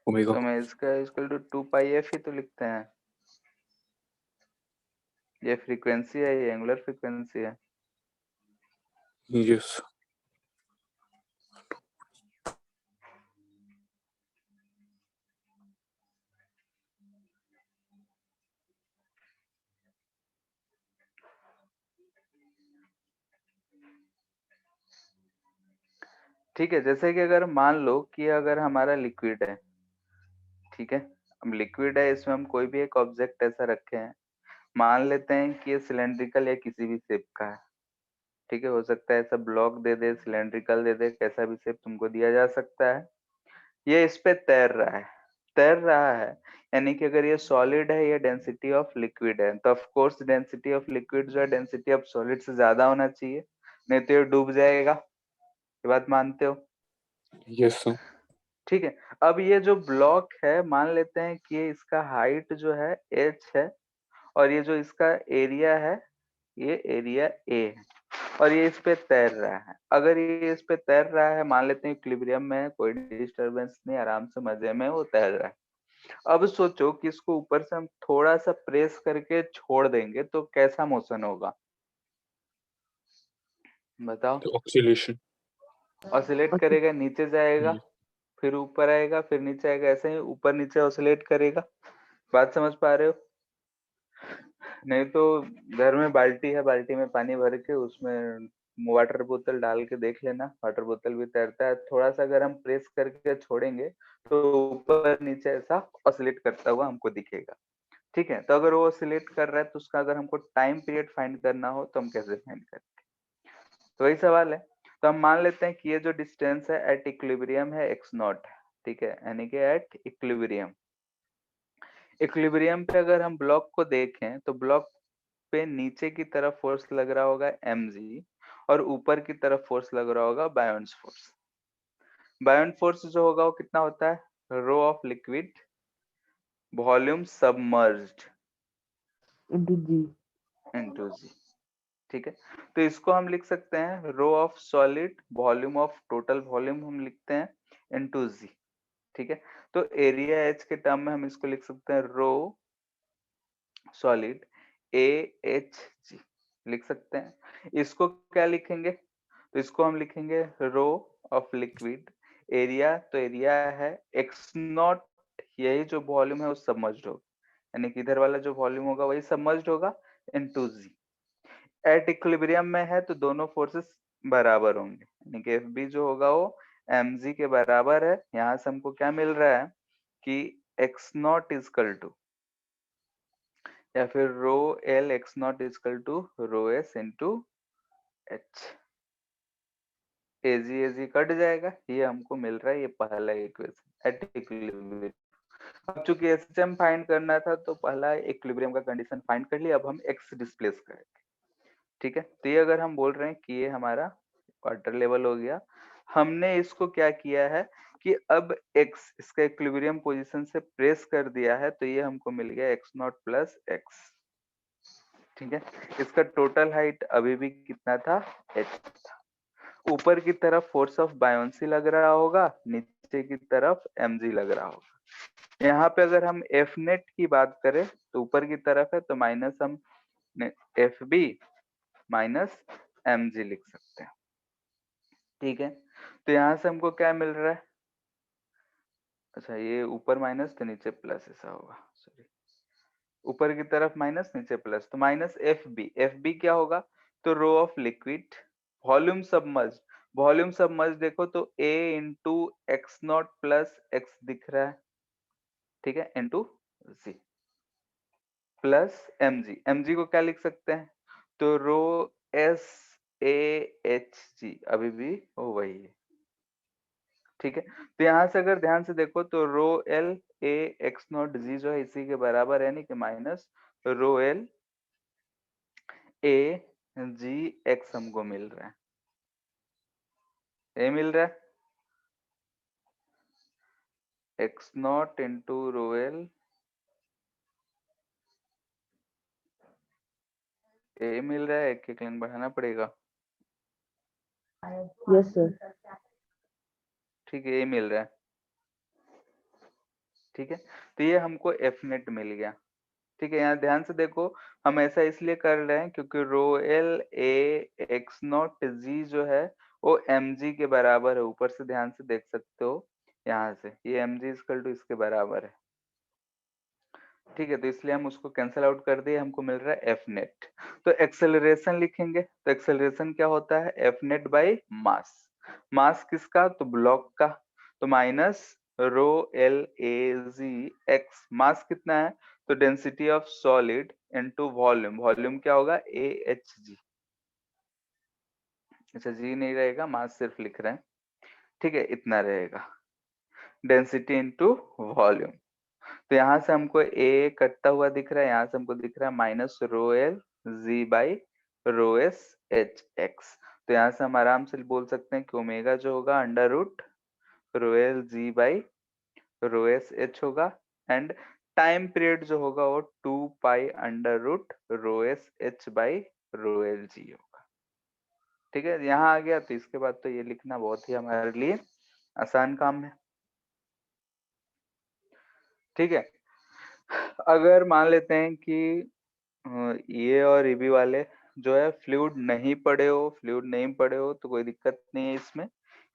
ओमेगा?
तो मैं इसका इक्वल टू 2πf ही तो लिखते हैं। ये फ्रीक्वेंसी है, ये एंगुलर फ्रीक्वेंसी है।
यस।
ठीक है, जैसे कि अगर मान लो कि अगर हमारा लिक्विड है, ठीक है, अब लिक्विड है, इसमें हम कोई भी एक ऑब्जेक्ट ऐसा रखे हैं, मान लेते हैं कि ये सिलेंड्रिकल या किसी भी शेप का है। ठीक है, हो सकता है ऐसा ब्लॉक दे दे, सिलेंड्रिकल दे दे, कैसा भी शेप तुमको दिया जा सकता है। ये इस पे तैर रहा है, तैर रहा है, यानी कि अगर ये सॉलिड है, ये डेंसिटी ऑफ लिक्विड है, तो of course density of liquid जो है डेंसिटी ऑफ सॉलिड से ज्यादा होना चाहिए, नहीं तो ये डूब जाएगा। ये बात मानते हो?
Yes sir.
ठीक है, अब ये जो ब्लॉक है, मान लेते हैं कि ये इसका हाइट जो है h है, और ये जो इसका एरिया है, ये एरिया a है, और ये इस पे तैर रहा है। अगर ये इस पे तैर रहा है, मान लेते हैं इक्विलिब्रियम में है, कोई डिस्टरबेंस नहीं, आराम से मजे में वो तैर रहा है। अब सोचो कि इसको ऊपर से हम थोड़ा सा प्रेस करके छोड़ देंगे तो कैसा मोशन होगा, बताओ?
ऑक्सीलेशन।
ऑसिलेट करेगा, नीचे जाएगा, फिर ऊपर आएगा, फिर नीचे आएगा, ऐसे ही ऊपर नीचे ऑसिलेट करेगा। बात समझ पा रहे हो? नहीं तो घर में बाल्टी है, बाल्टी में पानी भर के उसमें वाटर बोतल डाल के देख लेना, वाटर बोतल भी तैरता है। थोड़ा सा अगर हम प्रेस करके छोड़ेंगे तो ऊपर नीचे ऐसा ऑसिलेट करता हुआ हमको दिखेगा। ठीक है, तो अगर वो ऑसिलेट कर रहा है तो उसका अगर हमको टाइम पीरियड फाइंड करना हो तो हम कैसे फाइंड करेंगे? तो वही सवाल है। तो हम मान लेते हैं कि ये जो डिस्टेंस है एट इक्विलिब्रियम है x0, ठीक है, यानी कि एट इक्विलिब्रियम। इक्विलिब्रियम पे अगर हम ब्लॉक को देखें तो ब्लॉक पे नीचे की तरफ फोर्स लग रहा होगा mg, और ऊपर की तरफ फोर्स लग रहा होगा बायोन्स फोर्स। बायोन्स फोर्स जो होगा वो कितना होता है, rho of liquid volume submerged into G. ठीक है, तो इसको हम लिख सकते हैं rho of solid volume of total volume हम लिखते हैं इनटू जी। ठीक है, तो एरिया एच के टर्म में हम इसको लिख सकते हैं रो सॉलिड ए एच जी, लिख सकते हैं। इसको क्या लिखेंगे, तो इसको हम लिखेंगे रो ऑफ लिक्विड एरिया, तो एरिया है x0, यही जो वॉल्यूम है वो सबमर्ज्ड होगा, यानी कि इधर वाला जो वॉल्यूम होगा वही सबमर्ज्ड होगा इनटू जी। एट इक्विलिब्रियम में है तो दोनों फोर्सेस बराबर होंगे, यानी कि एफ बी जो होगा वो mg के बराबर है। यहाँ से हमको क्या मिल रहा है कि x0 इजकल टू, या फिर rho L x0 equal to rho S into H. AG cut जाएगा, ये हमको मिल रहा है, ये पहला इक्वेशन एट इक्विलिब्रियम। अब चूंकि एसएचएम फाइंड करना था तो पहला इक्विलिब्रियम का कंडीशन फाइंड कर लिया, अब हम एक्स डिस्प्लेस करेंगे। ठीक है, तो ये अगर हम बोल रहे हैं कि ये हमारा वाटर लेवल हो गया, हमने इसको क्या किया है कि अब x इसका इक्विलिब्रियम पोजीशन से प्रेस कर दिया है, तो ये हमको मिल गया x नॉट प्लस x। ठीक है, इसका टोटल हाइट अभी भी कितना था, h था। ऊपर की तरफ फोर्स ऑफ बायोंसी लग रहा होगा, नीचे की तरफ mg लग रहा होगा। यहाँ पे अगर हम एफ नेट की बात करें तो ऊपर की तरफ है, तो माइनस हम F B minus M G लिख सकते हैं। ठीक है, तो यहाँ से हमको क्या मिल रहा है, अच्छा ये ऊपर माइनस तो नीचे प्लस ऐसा होगा, सॉरी ऊपर की तरफ माइनस नीचे प्लस, तो माइनस एफ बी क्या होगा, तो rho of liquid volume submerge. Volume submerge देखो तो a into X not plus X दिख रहा है, ठीक है, इंटू जी प्लस mg को क्या लिख सकते हैं, तो rho S A H G अभी भी वही है। ठीक है, तो यहाँ से अगर ध्यान से देखो तो rho L A X naught G जो है इसी के बराबर है, यानी कि minus rho L A G X हमको मिल रहा है, ए मिल रहा है X naught into rho L A मिल रहा है, एक लाइन बढ़ाना पड़ेगा,
यस सर।
ठीक है, ए मिल रहा है। ठीक है, तो ये हमको एफ नेट मिल गया। ठीक है, यहाँ ध्यान से देखो, हम ऐसा इसलिए कर रहे हैं क्योंकि rho L A X naught G जो है वो एम जी के बराबर है, ऊपर से ध्यान से देख सकते हो, यहाँ से ये एम जी इक्वल टू इसके बराबर है। ठीक है, तो इसलिए हम उसको कैंसिल आउट कर दिए, हमको मिल रहा है एफ नेट। तो एक्सेलरेशन लिखेंगे, तो एक्सेलरेशन क्या होता है, F net by mass. Mass किसका, तो ब्लॉक का, तो minus rho L A G X, mass कितना है, तो density of solid into volume, volume क्या होगा ए एच जी, अच्छा जी नहीं रहेगा, मास सिर्फ लिख रहे हैं। ठीक है, इतना रहेगा डेंसिटी इनटू वॉल्यूम। तो यहाँ से हमको ए कटता हुआ दिख रहा है, यहाँ से हमको दिख रहा है minus rho L G by rho S H x. तो यहाँ से हम आराम से बोल सकते हैं कि ओमेगा जो होगा under root rho L G by rho S H होगा, एंड टाइम पीरियड जो होगा वो 2 pi under root rho S H by rho L G होगा। ठीक है, यहाँ आ गया, तो इसके बाद तो ये लिखना बहुत ही हमारे लिए आसान काम है। ठीक है, अगर मान लेते हैं कि ये और ईबी वाले जो है फ्लूइड नहीं पड़े हो तो कोई दिक्कत नहीं है इसमें,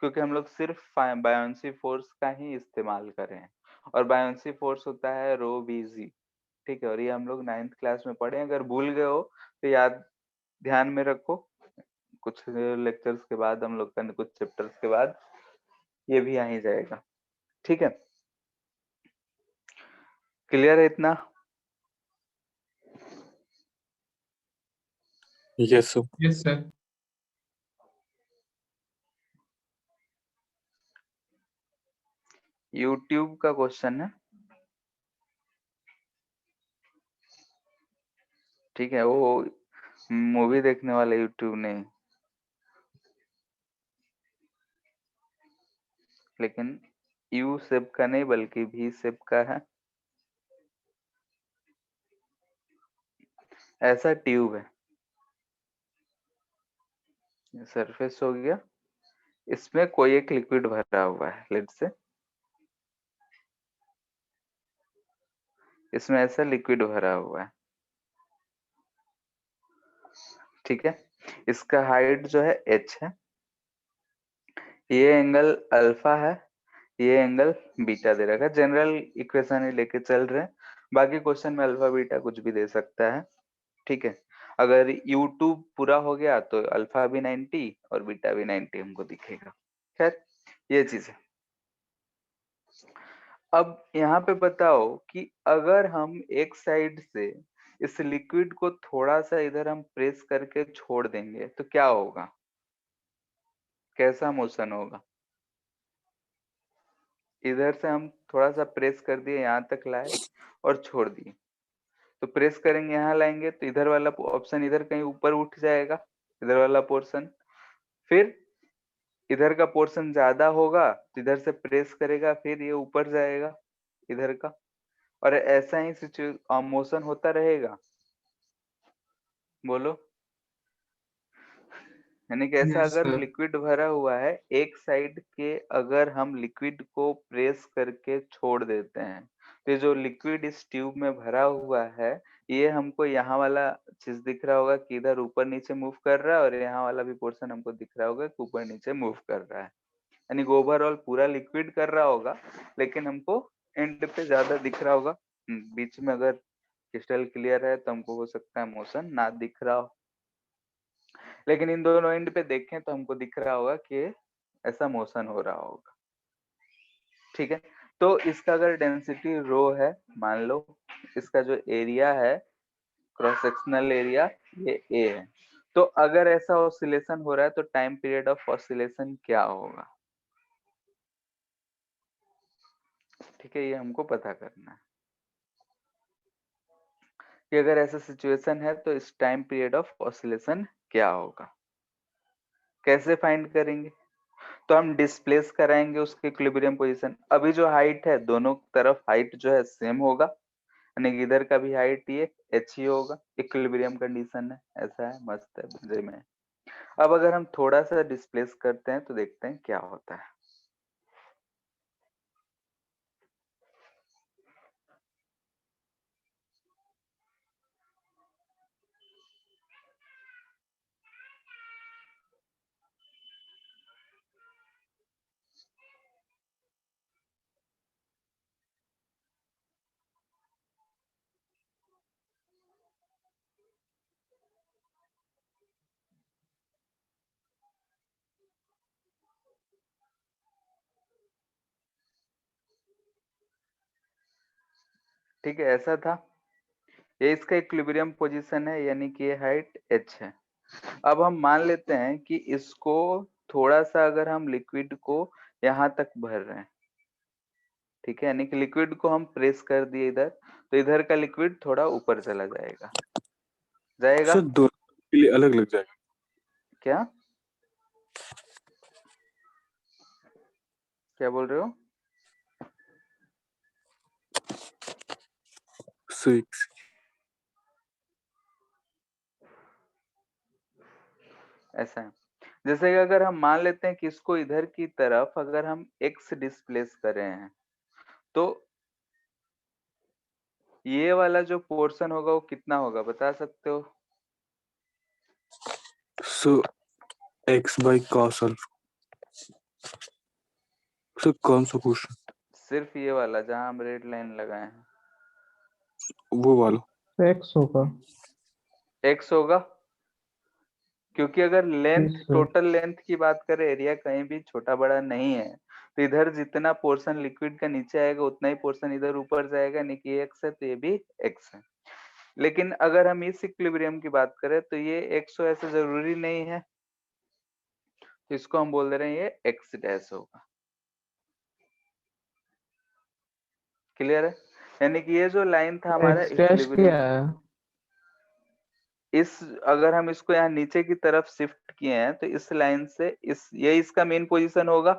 क्योंकि हम लोग सिर्फ बायोंसी फोर्स का ही इस्तेमाल कर रहे हैं, और बायोंसी फोर्स होता है रो बीजी। ठीक है, और ये हम लोग 9th क्लास में पढ़े, अगर भूल गए हो तो याद ध्यान में रखो, कुछ लेक्चर्स के बाद हम लोग का, कुछ चैप्टर्स के बाद ये भी आ ही जाएगा। ठीक है, क्लियर है इतना?
Yes sir.
Yes sir.
YouTube का क्वेश्चन है, ठीक है, वो मूवी देखने वाला यूट्यूब नहीं, लेकिन यू शेप का नहीं बल्कि भी शेप का है, ऐसा ट्यूब है, सरफेस हो गया, इसमें कोई एक लिक्विड भरा हुआ है, लेट से इसमें ऐसा लिक्विड भरा हुआ है। ठीक है, इसका हाइट जो है h है, ये एंगल अल्फा है, ये एंगल बीटा दे रखा है, जनरल इक्वेशन ही लेके चल रहे हैं, बाकी क्वेश्चन में अल्फा बीटा कुछ भी दे सकता है। ठीक है, अगर U2 पूरा हो गया तो अल्फा भी 90 और बीटा भी 90 हमको दिखेगा। खैर ये चीज है। अब यहाँ पे बताओ कि अगर हम एक साइड से इस लिक्विड को थोड़ा सा इधर हम प्रेस करके छोड़ देंगे तो क्या होगा, कैसा मोशन होगा, इधर से हम थोड़ा सा प्रेस कर दिए, यहाँ तक लाए और छोड़ दिए, तो प्रेस करेंगे यहाँ लाएंगे तो इधर वाला ऑप्शन इधर कहीं ऊपर उठ जाएगा, इधर वाला पोर्शन, फिर इधर का पोर्शन ज्यादा होगा तो इधर से प्रेस करेगा, फिर ये ऊपर जाएगा इधर का, और ऐसा ही मोशन होता रहेगा। बोलो, यानी कि ऐसा
यस
अगर
सर।
लिक्विड भरा हुआ है, एक साइड के अगर हम लिक्विड को प्रेस करके छोड़ देते हैं, तो ये जो लिक्विड इस ट्यूब में भरा हुआ है, ये हमको यहाँ वाला चीज दिख रहा होगा कि इधर ऊपर नीचे मूव कर रहा है, और यहाँ वाला भी पोर्शन हमको दिख रहा होगा कि ऊपर नीचे मूव कर रहा है। यानी कि ओवरऑल पूरा लिक्विड कर रहा होगा, लेकिन हमको एंड पे ज्यादा दिख रहा होगा। बीच में अगर क्रिस्टल क्लियर है तो हमको हो सकता है मोशन ना दिख रहा हो, लेकिन इन दोनों एंड पे देखें तो हमको दिख रहा होगा कि ऐसा मोशन हो रहा होगा। ठीक है, तो इसका अगर डेंसिटी रो है, मान लो इसका जो एरिया है, क्रॉस सेक्शनल एरिया, ये ए है, तो अगर ऐसा ऑसिलेशन हो रहा है तो टाइम पीरियड ऑफ ऑसिलेशन क्या होगा? ठीक है, ये हमको पता करना है कि अगर ऐसा सिचुएशन है तो इस टाइम पीरियड ऑफ ऑसिलेशन क्या होगा। कैसे फाइंड करेंगे? तो हम डिस्प्लेस कराएंगे उसके इक्विलिब्रियम पोजीशन। अभी जो हाइट है, दोनों तरफ हाइट जो है सेम होगा, यानी कि इधर का भी हाइट ये h ही होगा, इक्विलिब्रियम कंडीशन है, ऐसा है, मस्त है, मजे में। अब अगर हम थोड़ा सा डिस्प्लेस करते हैं तो देखते हैं क्या होता है। ठीक है, ऐसा था, ये इसका इक्विलिब्रियम पोजीशन है, यानी कि ये हाइट h है। अब हम मान लेते हैं कि इसको थोड़ा सा अगर हम लिक्विड को यहाँ तक भर रहे हैं, ठीक है, यानी कि लिक्विड को हम प्रेस कर दिए इधर, तो इधर का लिक्विड थोड़ा ऊपर चला जाएगा, जाएगा
सर दोनों के लिए अलग लग जाएगा
क्या? क्या बोल रहे हो?
6
ऐसा है, जैसे कि अगर हम मान लेते हैं कि इसको इधर की तरफ अगर हम x डिस्प्लेस कर रहे हैं, तो ये वाला जो पोर्शन होगा वो कितना होगा, बता सकते हो?
सो x by cos alpha. Sir कौन सा क्वेश्चन?
सिर्फ ये वाला जहां हम रेड लाइन लगाए हैं,
वो वाला
एक्स होगा।
x होगा, क्योंकि अगर length,
yes sir.
Total length की बात करें, एरिया कहीं भी छोटा बड़ा नहीं है, तो इधर जितना पोर्शन लिक्विड का नीचे आएगा उतना ही पोर्शन इधर ऊपर जाएगा, यानी कि x है तो ये भी x है। लेकिन अगर हम इस इक्विलिब्रियम की बात करें तो ये x हो ऐसा जरूरी नहीं है, तो इसको हम बोल दे रहे हैं ये x डैश होगा। क्लियर है? यानी कि ये जो लाइन था हमारा
एक्स डैश
इक्विलिब्रियम,
क्या है?
इस अगर हम इसको यहाँ नीचे की तरफ शिफ्ट किए हैं तो इस लाइन से ये इसका मेन पोजीशन होगा,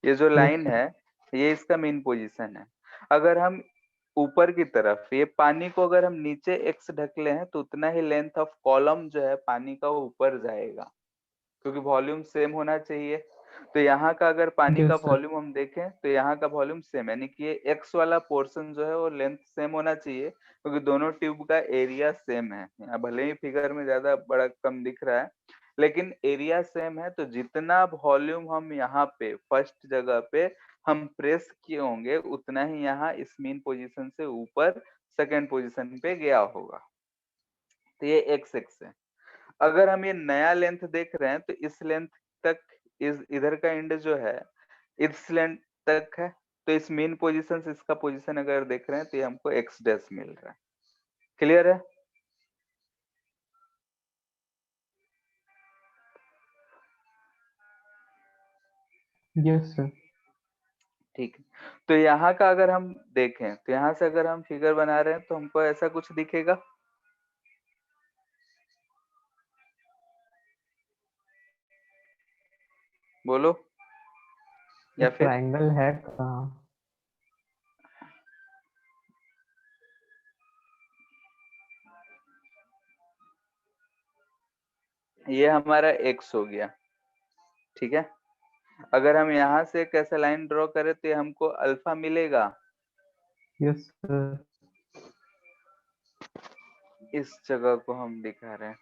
ये जो
यस
लाइन
सर।
है ये इसका मेन पोजीशन है। अगर हम ऊपर की तरफ ये पानी को अगर हम नीचे x ढकले हैं तो उतना ही लेंथ ऑफ कॉलम जो है पानी का वो ऊपर जाएगा, क्योंकि वॉल्यूम सेम होना चाहिए। तो यहाँ का अगर पानी का
यस सर।
वॉल्यूम हम देखें तो यहाँ का वॉल्यूम सेम, यानी कि ये x वाला पोर्शन जो है वो लेंथ सेम होना चाहिए, क्योंकि दोनों ट्यूब का एरिया सेम है। यहाँ भले ही फिगर में ज्यादा बड़ा कम दिख रहा है, लेकिन एरिया सेम है, तो जितना वॉल्यूम हम यहाँ पे फर्स्ट जगह पे हम प्रेस किए होंगे उतना ही यहाँ इस मेन पोजीशन से ऊपर सेकेंड पोजीशन पे गया होगा। तो ये एक्स एक्स है। अगर हम ये नया लेंथ देख रहे हैं तो इस लेंथ तक, इस इधर का एंड जो है इस लेंथ तक है, तो इस मेन पोजीशन से इसका पोजीशन अगर देख रहे हैं तो ये हमको एक्स डैश मिल रहा है। क्लियर है?
Yes sir.
ठीक है, तो यहाँ का अगर हम देखें तो यहाँ से अगर हम फिगर बना रहे हैं तो हमको ऐसा कुछ दिखेगा। बोलो, या फिर
ट्रायंगल है कहाँ?
ये हमारा x हो गया, ठीक है। अगर हम यहाँ से कैसा लाइन ड्रॉ करें तो ये हमको अल्फा मिलेगा।
Yes sir.
इस जगह को हम दिखा रहे हैं,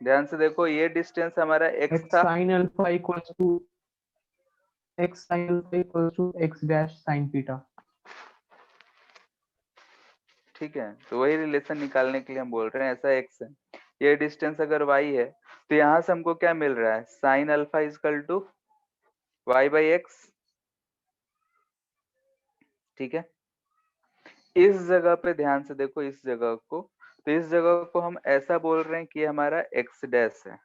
ध्यान से देखो, ये डिस्टेंस हमारा x
एक्स
था।
Sine alpha equals to X sine alpha equals to X dash sine theta.
ठीक है, तो वही रिलेशन निकालने के लिए हम बोल रहे हैं, ऐसा x है, ये डिस्टेंस अगर y है, तो यहाँ से हमको क्या मिल रहा है, sine alpha equal to y by X, ठीक है। इस जगह पे ध्यान से देखो, इस जगह को, तो इस जगह को हम ऐसा बोल रहे हैं कि हमारा x डैश है,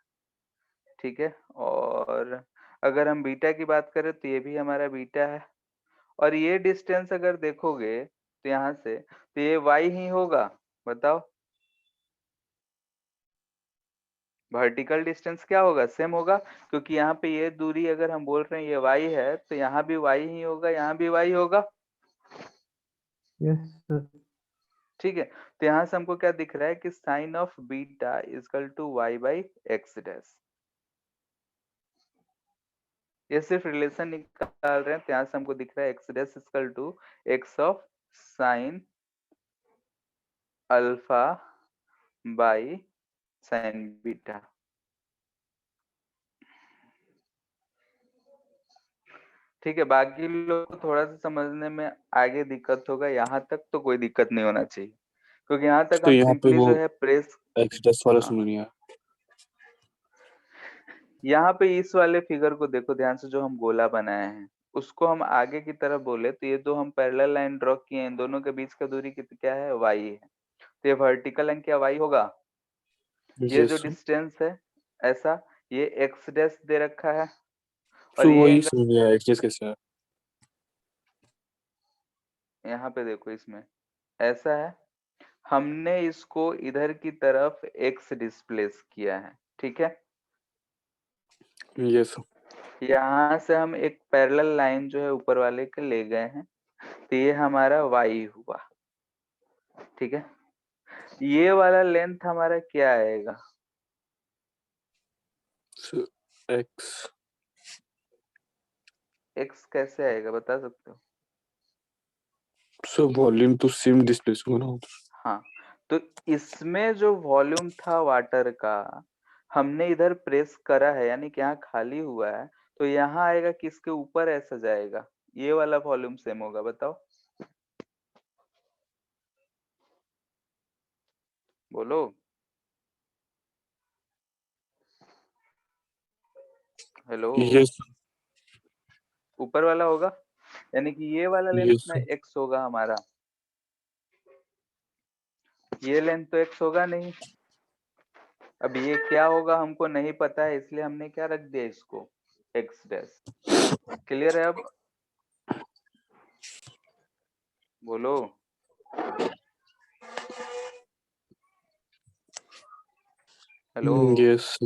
ठीक है। और अगर हम बीटा की बात करें तो ये भी हमारा बीटा है, और ये डिस्टेंस अगर देखोगे तो यहाँ से, तो ये y ही होगा, बताओ। वर्टिकल डिस्टेंस क्या होगा, सेम होगा, क्योंकि यहाँ पे ये दूरी अगर हम बोल रहे हैं ये y है, तो यहाँ भी y ही होगा, यहाँ भी y होगा,
यस सर।
ठीक है। तो यहाँ से हमको क्या दिख रहा है कि sine of beta equal to y by x dash, ये सिर्फ रिलेशन निकाल रहे हैं, तो यहाँ से हमको दिख रहा है X dash equal to X of sine alpha by sine beta. ठीक है, बाकी लोग को थोड़ा सा समझने में आगे दिक्कत होगा, यहाँ तक तो कोई दिक्कत नहीं होना चाहिए, क्योंकि यहाँ तक
तो
हम
यहाँ पे
सिंपली
वो
जो है प्रेस,
एक्स डैश वाला
हाँ,
समझ नहीं आया।
यहाँ पे इस वाले फिगर को देखो ध्यान से, जो हम गोला बनाए हैं उसको हम आगे की तरफ बोले तो ये दो हम पैरेलल लाइन ड्रॉ किए हैं, इन दोनों के बीच का दूरी कितना क्या है, y है, तो ये वर्टिकल लाइन क्या y होगा, ये जो
यस,
डिस्टेंस है ऐसा, ये x डैश दे रखा है, और
तो
ये
वही
एंगल
समझ नहीं आया एक्स डैश कैसे है।
यहाँ पे देखो, इसमें ऐसा है, हमने इसको इधर की तरफ x डिस्प्लेस किया है, ठीक है।
यस,
यहाँ से हम एक पैरेलल लाइन जो है ऊपर वाले के ले गए हैं, तो ये हमारा y हुआ, ठीक है। ये वाला लेंथ हमारा क्या आएगा,
एक्स,
x कैसे आएगा बता सकते हो?
सो वॉल्यूम तो सेम डिस्प्लेस होगा ना।
हाँ, तो इसमें जो वॉल्यूम था वाटर का, हमने इधर प्रेस करा है, यानी कि यहाँ खाली हुआ है, तो यहाँ आएगा किसके ऊपर ऐसा जाएगा, ये वाला वॉल्यूम सेम होगा, बताओ, बोलो। हेलो,
यस,
ऊपर वाला होगा, यानी कि ये वाला लेंथ
यस,
में x होगा हमारा, ये लेंथ तो x होगा नहीं। अब ये क्या होगा हमको नहीं पता है, इसलिए हमने क्या रख दिया इसको, x डैश। क्लियर है अब, बोलो। हेलो,
यस,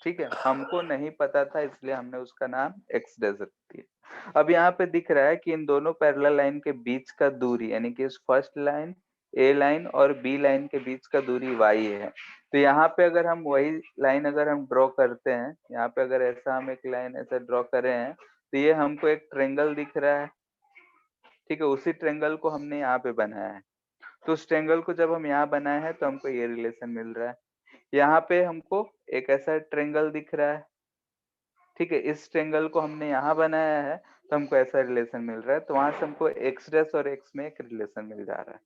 ठीक है, हमको नहीं पता था इसलिए हमने उसका नाम x डैश रख दिया। अब यहाँ पे दिख रहा है कि इन दोनों पैरेलल लाइन के बीच का दूरी, यानी कि इस फर्स्ट लाइन a लाइन और b लाइन के बीच का दूरी y है, तो यहाँ पे अगर हम वही लाइन अगर हम ड्रॉ करते हैं, यहाँ पे अगर ऐसा हम एक लाइन ऐसा ड्रॉ करे हैं, तो ये हमको एक ट्रेंगल दिख रहा है, ठीक है। उसी ट्रेंगल को हमने यहाँ पे बनाया है, तो उस ट्रेंगल को जब हम यहाँ बनाए हैं तो हमको ये रिलेशन मिल रहा है। यहाँ पे हमको एक ऐसा ट्रेंगल दिख रहा है, ठीक है, इस ट्रेंगल को हमने यहाँ बनाया है, तो हमको ऐसा रिलेशन मिल रहा है, तो वहां से हमको एक्स डैश और एक्स में एक रिलेशन मिल जा रहा है।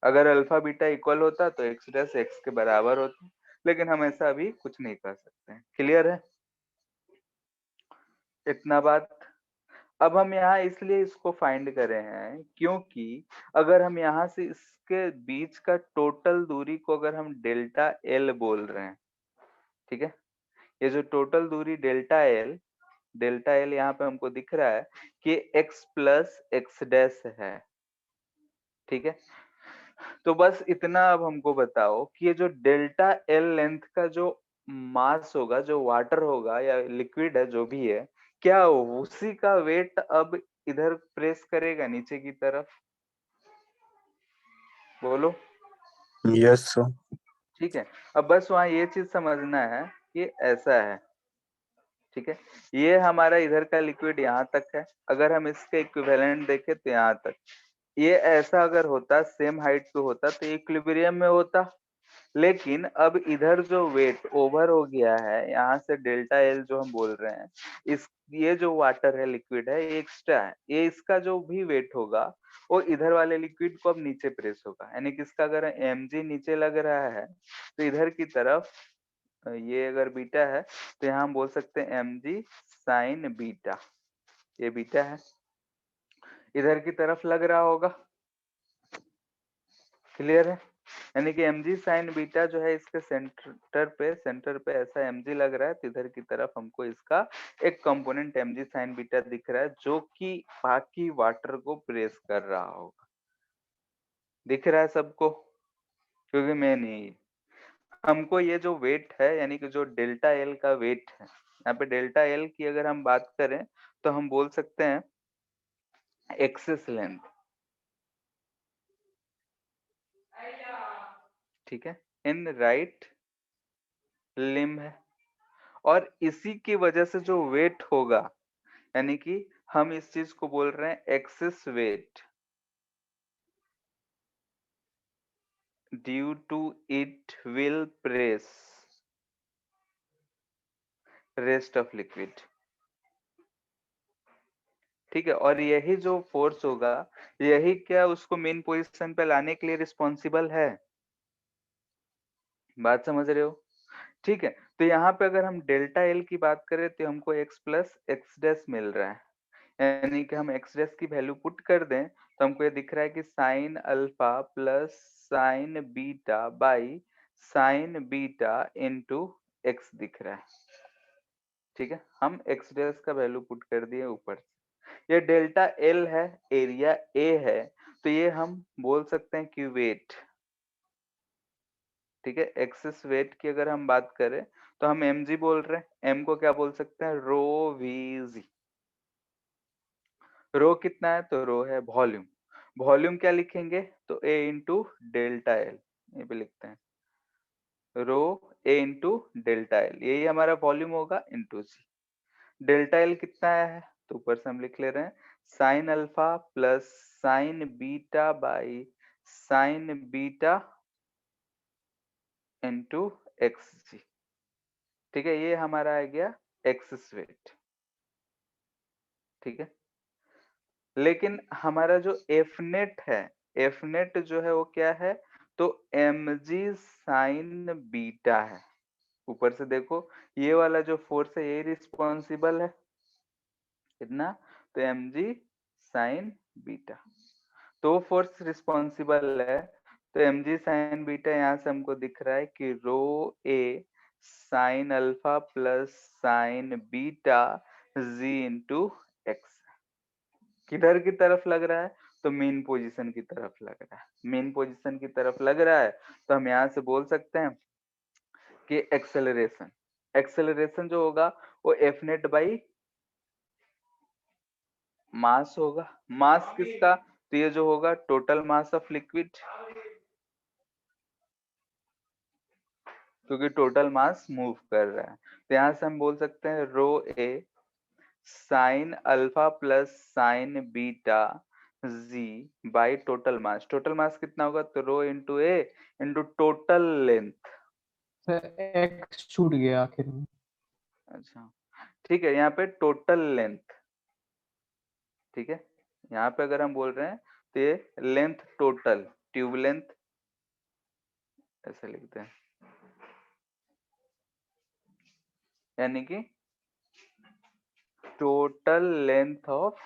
अगर अल्फा बीटा इक्वल होता तो एक्स डैश एक्स के बराबर होता, लेकिन हम ऐसा अभी कुछ नहीं कर सकते हैं। क्लियर है इतना बात? अब हम यहाँ इसलिए इसको फाइंड करे हैं क्योंकि अगर हम यहाँ से इसके बीच का टोटल दूरी को अगर हम डेल्टा एल बोल रहे हैं, ठीक है, ये जो टोटल दूरी डेल्टा एल यहाँ पे हमको दिख रहा है कि x प्लस एक्स डैश है, ठीक है। तो बस इतना अब हमको बताओ कि ये जो डेल्टा एल लेंथ का जो मास होगा, जो वाटर होगा या लिक्विड है जो भी है, क्या उसी का वेट अब इधर प्रेस करेगा नीचे की तरफ? बोलो।
Yes sir.
ठीक है, अब बस वहां ये चीज समझना है कि ऐसा है, ठीक है। ये हमारा इधर का लिक्विड यहाँ तक है, अगर हम इसके इक्विवेलेंट देखें तो यहाँ तक। ये ऐसा अगर होता, सेम हाइट पे होता तो इक्विलिब्रियम में होता, लेकिन अब इधर जो वेट ओवर हो गया है, यहाँ से डेल्टा एल जो हम बोल रहे हैं, इस ये जो वाटर है, लिक्विड है, ये एक्स्ट्रा है, ये इसका जो भी वेट होगा वो इधर वाले लिक्विड को अब नीचे प्रेस होगा, यानी कि इसका अगर mg नीचे लग रहा है तो इधर की तरफ ये अगर बीटा है तो यहाँ हम बोल सकते हैं mg साइन बीटा, ये बीटा है, इधर की तरफ लग रहा होगा। क्लियर है? यानी कि mg साइन बीटा जो है इसके सेंटर पे ऐसा mg लग रहा है, तो इधर की तरफ हमको इसका एक कंपोनेंट mg साइन बीटा दिख रहा है जो कि बाकी वाटर को प्रेस कर रहा होगा। दिख रहा है सबको? क्योंकि मैं नहीं, हमको ये जो वेट है यानी कि जो डेल्टा एल का वेट है, यहाँ पे डेल्टा एल की अगर हम बात करें तो हम बोल सकते हैं एक्सेस लेंथ, ठीक है, इन राइट लिम्ब है, और इसी की वजह से जो वेट होगा, यानी कि हम इस चीज को बोल रहे हैं excess weight, due to it will press rest of liquid, ठीक है। और यही जो फोर्स होगा, यही क्या उसको मेन पोजीशन पे लाने के लिए रिस्पॉन्सिबल है? बात समझ रहे हो? ठीक है, तो यहाँ पे अगर हम डेल्टा एल की बात करें तो हमको x प्लस एक्स डैश मिल रहा है, यानी कि हम एक्स डैश की वैल्यू पुट कर दें तो हमको ये दिख रहा है कि sign alpha plus sine beta by sine beta into x दिख रहा है, ठीक है। हम एक्स डैश का वैल्यू पुट कर दिए ऊपर से। ये डेल्टा एल है, एरिया ए है, तो ये हम बोल सकते हैं कि वेट, ठीक है। एक्सेस वेट की अगर हम बात करें तो हम mg बोल रहे हैं, m को क्या बोल सकते हैं, रो vg। रो कितना है तो रो है वॉल्यूम, वॉल्यूम क्या लिखेंगे तो a इंटू डेल्टा एल, ये भी लिखते हैं रो a इंटू डेल्टा एल, यही हमारा वॉल्यूम होगा इंटू सी। डेल्टा एल कितना है तो ऊपर से हम लिख ले रहे हैं sine alpha plus sine beta by sine beta into X G, ठीक है। ये हमारा आ गया एक्सेस वेट, ठीक है। लेकिन हमारा जो एफ नेट है, एफ नेट जो है वो क्या है तो mg साइन बीटा है। ऊपर से देखो ये वाला जो फोर्स है ये रिस्पॉन्सिबल है कितना तो mg साइन बीटा, तो फोर्स रिस्पॉन्सिबल है, तो mg साइन बीटा यहाँ से हमको दिख रहा है कि rho A sine alpha plus sine beta G into X. किधर की तरफ लग रहा है तो मेन पोजीशन की तरफ लग रहा है, मेन पोजीशन की तरफ लग रहा है, तो हम यहाँ से बोल सकते हैं कि एक्सेलरेशन, एक्सेलरेशन जो होगा वो एफ नेट बाई मास होगा। मास किसका तो ये जो होगा टोटल मास ऑफ लिक्विड, क्योंकि टोटल मास मूव कर रहा है, तो यहाँ से हम बोल सकते हैं rho A sine alpha plus sine beta G by total mass. Total mass कितना होगा तो rho into A into total length.
Sir x छूट गया आखिर में।
अच्छा ठीक है, यहाँ पे टोटल लेंथ, ठीक है। यहाँ पे अगर हम बोल रहे हैं तो ये लेंथ टोटल, ट्यूब लेंथ ऐसे लिखते हैं, यानी कि टोटल लेंथ ऑफ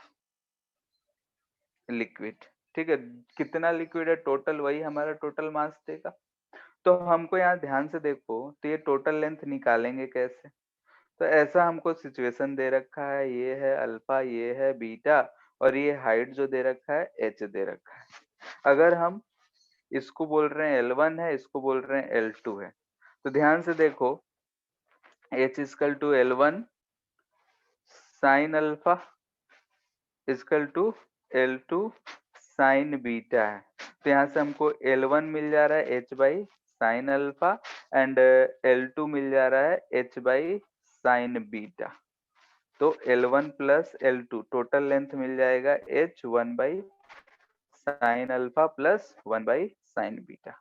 लिक्विड, ठीक है। कितना लिक्विड है टोटल, वही हमारा टोटल मास देगा। तो हमको यहाँ ध्यान से देखो तो ये टोटल लेंथ निकालेंगे कैसे, तो ऐसा हमको सिचुएशन दे रखा है, ये है अल्फा, ये है बीटा, और ये हाइट जो दे रखा है एच दे रखा है। अगर हम इसको बोल रहे हैं L1 है, इसको बोल रहे हैं L2 है, तो ध्यान से देखो H equal to L1 sine alpha equal to L2 sine beta है। तो यहाँ से हमको L1 मिल जा रहा है H by sine alpha and L2 मिल जा रहा है H बाई साइन बीटा। तो L1 plus L2 total length मिल जाएगा H 1 by sine alpha plus 1 by sine beta,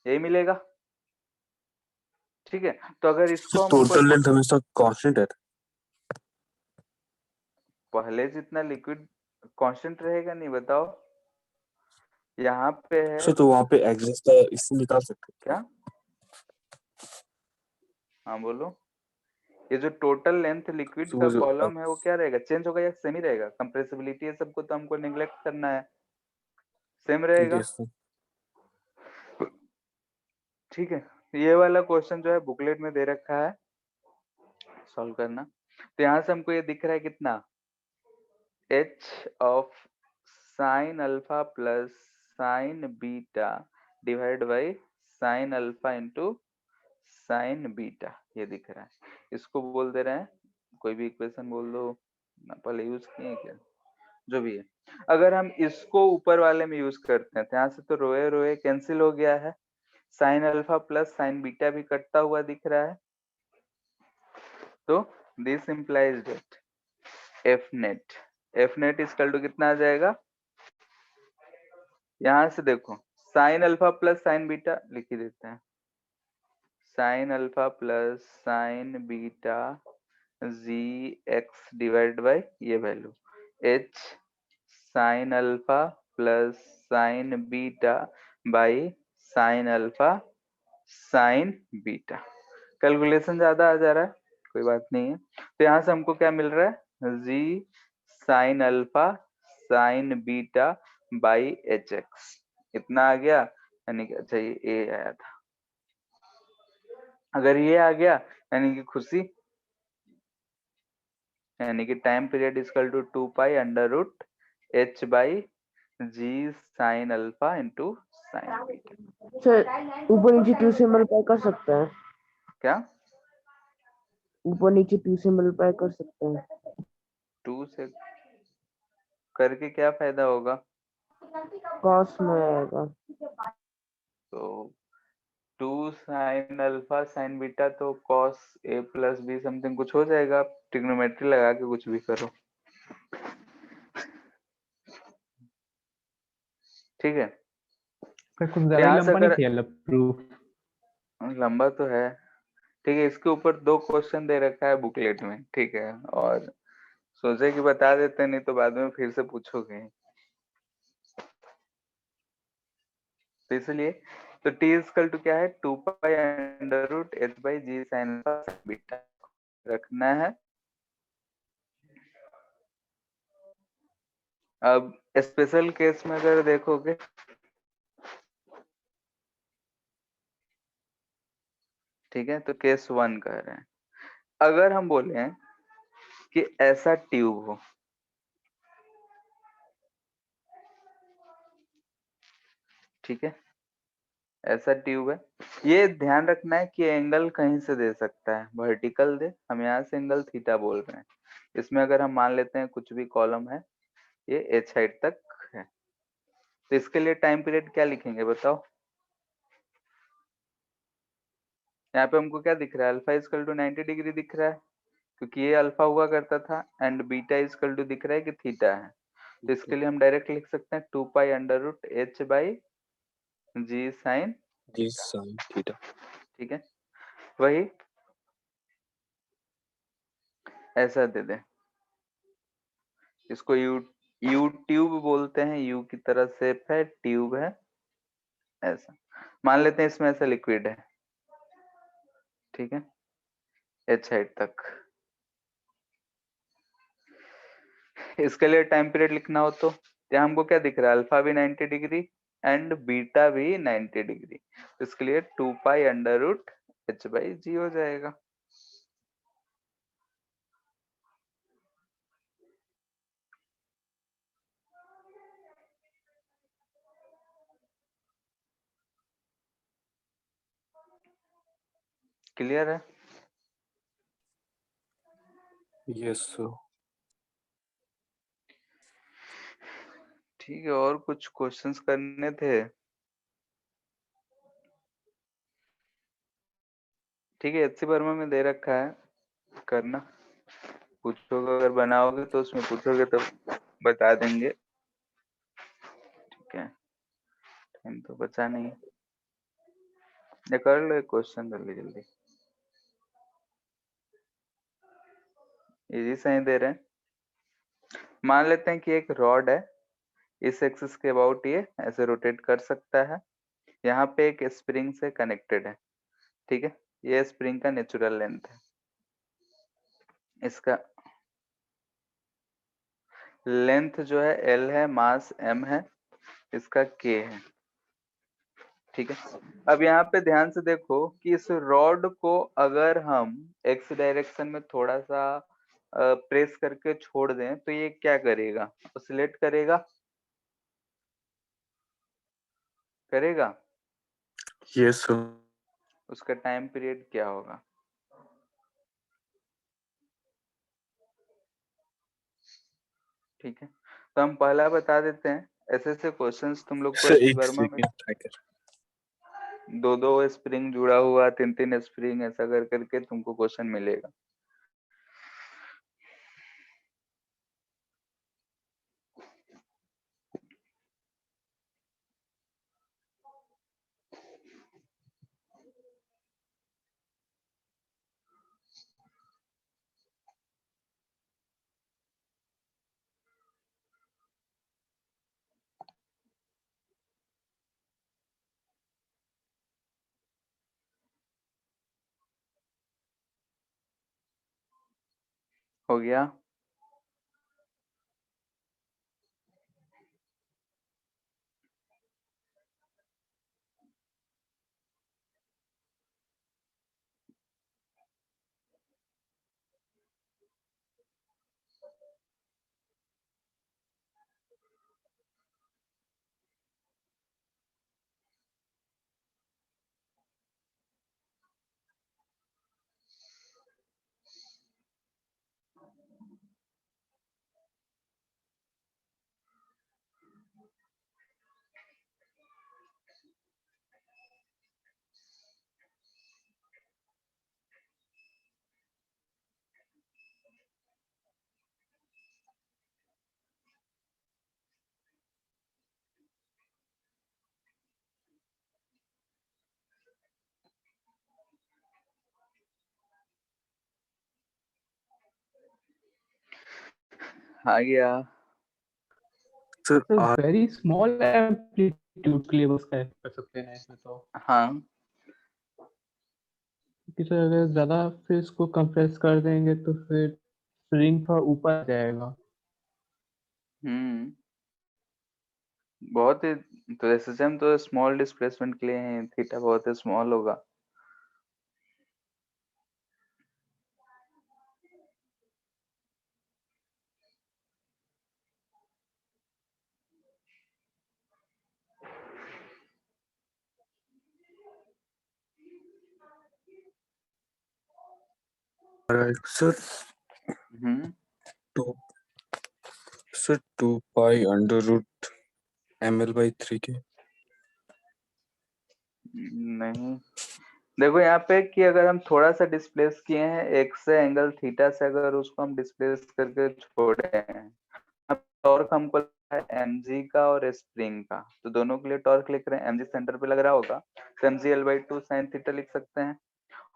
यही मिलेगा। ठीक है, तो अगर इसको हम
टोटल लेंथ हमेशा कांस्टेंट है।
पहले जितना लिक्विड कांस्टेंट रहेगा नहीं, बताओ यहाँ पे है
सर तो वहाँ पे एग्जिस्ट का इससे निकाल सकते हैं।
क्या? हाँ बोलो। ये जो टोटल लेंथ लिक्विड
So
का
वो जो
कॉलम है वो क्या रहेगा, चेंज होगा या सेम ही रहेगा? कंप्रेसिबिलिटी ये सबको तो हमको नेग्लेक्ट करना है, सेम रहेगा।
yes, sir.
ठीक है, ये वाला क्वेश्चन जो है बुकलेट में दे रखा है, सॉल्व करना। तो यहाँ से हमको ये दिख रहा है कितना, h of sine alpha plus sine beta divide by sine alpha into sine beta, ये दिख रहा है। इसको बोल दे रहे हैं, कोई भी इक्वेशन बोल दो, पहले यूज किए क्या, जो भी है। अगर हम इसको ऊपर वाले में यूज करते हैं तो यहाँ से तो रोए रोए कैंसिल हो गया है, sine alpha plus sine beta भी कटता हुआ दिख रहा है। तो this implies that F net equal to कितना आ जाएगा, यहां से देखो sine alpha plus sine beta लिख ही देते हैं, sine alpha plus sine beta G X divide by ये value H sine alpha plus sine beta by sine alpha sine beta. Calculation ज्यादा आ जा रहा है, कोई बात नहीं है। तो यहाँ से हमको क्या मिल रहा है, G sine alpha sine beta by H X, इतना आ गया। यानी कि अच्छा ये ए आया था, अगर ये आ गया यानी कि खुशी, यानी कि time period equal to 2 pi under root H by G sine alpha into sine beta.
Sir ऊपर नीचे 2 से मल्टीप्लाई कर सकते हैं,
क्या
ऊपर नीचे 2 से मल्टीप्लाई कर सकते हैं।
2 से करके क्या फायदा होगा,
कॉस में आएगा।
तो 2 साइन अल्फा साइन बीटा तो cos A plus be something कुछ हो जाएगा, ट्रिग्नोमेट्री लगा के कुछ भी करो। ठीक है,
सर कुछ
तो
ज्यादा ही
यहाँ से
लंबा नहीं
अगर
किया प्रूफ।
लंबा तो है, ठीक है, इसके ऊपर 2 क्वेश्चन दे रखा है बुकलेट में, ठीक है, और सोचे कि बता देते, नहीं तो बाद में फिर से पूछोगे, तो इसलिए तो टी इक्वल टू क्या है, 2 pi under root H by G sine alpha beta रखना है। अब स्पेशल केस में अगर देखोगे, ठीक है, तो केस 1 कह रहे हैं, अगर हम बोले कि ऐसा ट्यूब हो, ठीक है, ऐसा ट्यूब है, ये ध्यान रखना है कि एंगल कहीं से दे सकता है, वर्टिकल दे, हम यहाँ से एंगल थीटा बोल रहे हैं, इसमें अगर हम मान लेते हैं कुछ भी कॉलम है, ये एच हाइट तक है, तो इसके लिए टाइम पीरियड क्या लिखेंगे बताओ। यहाँ पे हमको क्या दिख रहा है, अल्फा इक्वल टू 90 डिग्री दिख रहा है, क्योंकि ये अल्फा हुआ करता था, एंड बीटा इक्वल टू दिख रहा है कि थीटा है, तो इसके लिए हम डायरेक्ट लिख सकते हैं 2 pi under root H by G sine
G sine theta.
ठीक है, वही ऐसा दे दे, इसको यू ट्यूब बोलते हैं, यू की तरह शेप है, ट्यूब है, ऐसा मान लेते हैं, इसमें ऐसा लिक्विड है, ठीक है, एच हाइट तक। इसके लिए टाइम पीरियड लिखना हो तो यहाँ हमको क्या दिख रहा है, अल्फा भी 90 डिग्री एंड बीटा भी 90 डिग्री, इसके लिए 2 pi under root H by G हो जाएगा। क्लियर है?
Yes sir.
ठीक है, और कुछ क्वेश्चंस करने थे? ठीक है, एचसी वर्मा में दे रखा है, करना। पूछोगे, अगर बनाओगे तो उसमें पूछोगे तो बता देंगे। ठीक है, टाइम तो बचा नहीं, ये कर लो, एक क्वेश्चन जल्दी जल्दी, इजी से ही दे रहे हैं। मान लेते हैं कि एक रॉड है, इस एक्सिस के अबाउट ये ऐसे रोटेट कर सकता है, यहाँ पे एक स्प्रिंग से कनेक्टेड है। ठीक है, ये स्प्रिंग का नेचुरल लेंथ है, इसका लेंथ जो है L है, मास M है, इसका K है। ठीक है, अब यहाँ पे ध्यान से देखो कि इस रॉड को अगर हम x डायरेक्शन में थोड़ा सा प्रेस करके छोड़ दें तो ये क्या करेगा? ऑसिलेट करेगा, करेगा।
Yes sir.
उसका टाइम पीरियड क्या होगा? ठीक है, तो हम पहला बता देते हैं। ऐसे ऐसे क्वेश्चंस तुम लोग को
सर
एससी
एक
वर्मा में
सेकंड ट्राई कर।
दो दो स्प्रिंग जुड़ा हुआ, तीन तीन स्प्रिंग, ऐसा कर करके तुमको क्वेश्चन मिलेगा। हो गया? आ गया।
सर
तो वेरी स्मॉल एम्पलीट्यूड के लिए बस कनेक्ट कर सकते हैं इसमें तो।
हाँ,
क्योंकि सर अगर ज्यादा फिर इसको कंप्रेस कर देंगे तो फिर स्प्रिंग थोड़ा ऊपर आ जाएगा।
बहुत ही, तो एसएसएम तो स्मॉल डिस्प्लेसमेंट के लिए है, थीटा बहुत ही स्मॉल होगा।
Sir
hmm
two sir 2 pi under root ml/3 के।
नहीं, देखो यहाँ पे कि अगर हम थोड़ा सा डिस्प्लेस किए हैं एक्स से एंगल थीटा से, अगर उसको हम डिस्प्लेस करके छोड़े हैं, टॉर्क हमको mg का और स्प्रिंग का, तो दोनों के लिए टॉर्क लिख रहे हैं। mg सेंटर पे लग रहा होगा तो mg L/2 sin थीटा लिख सकते हैं,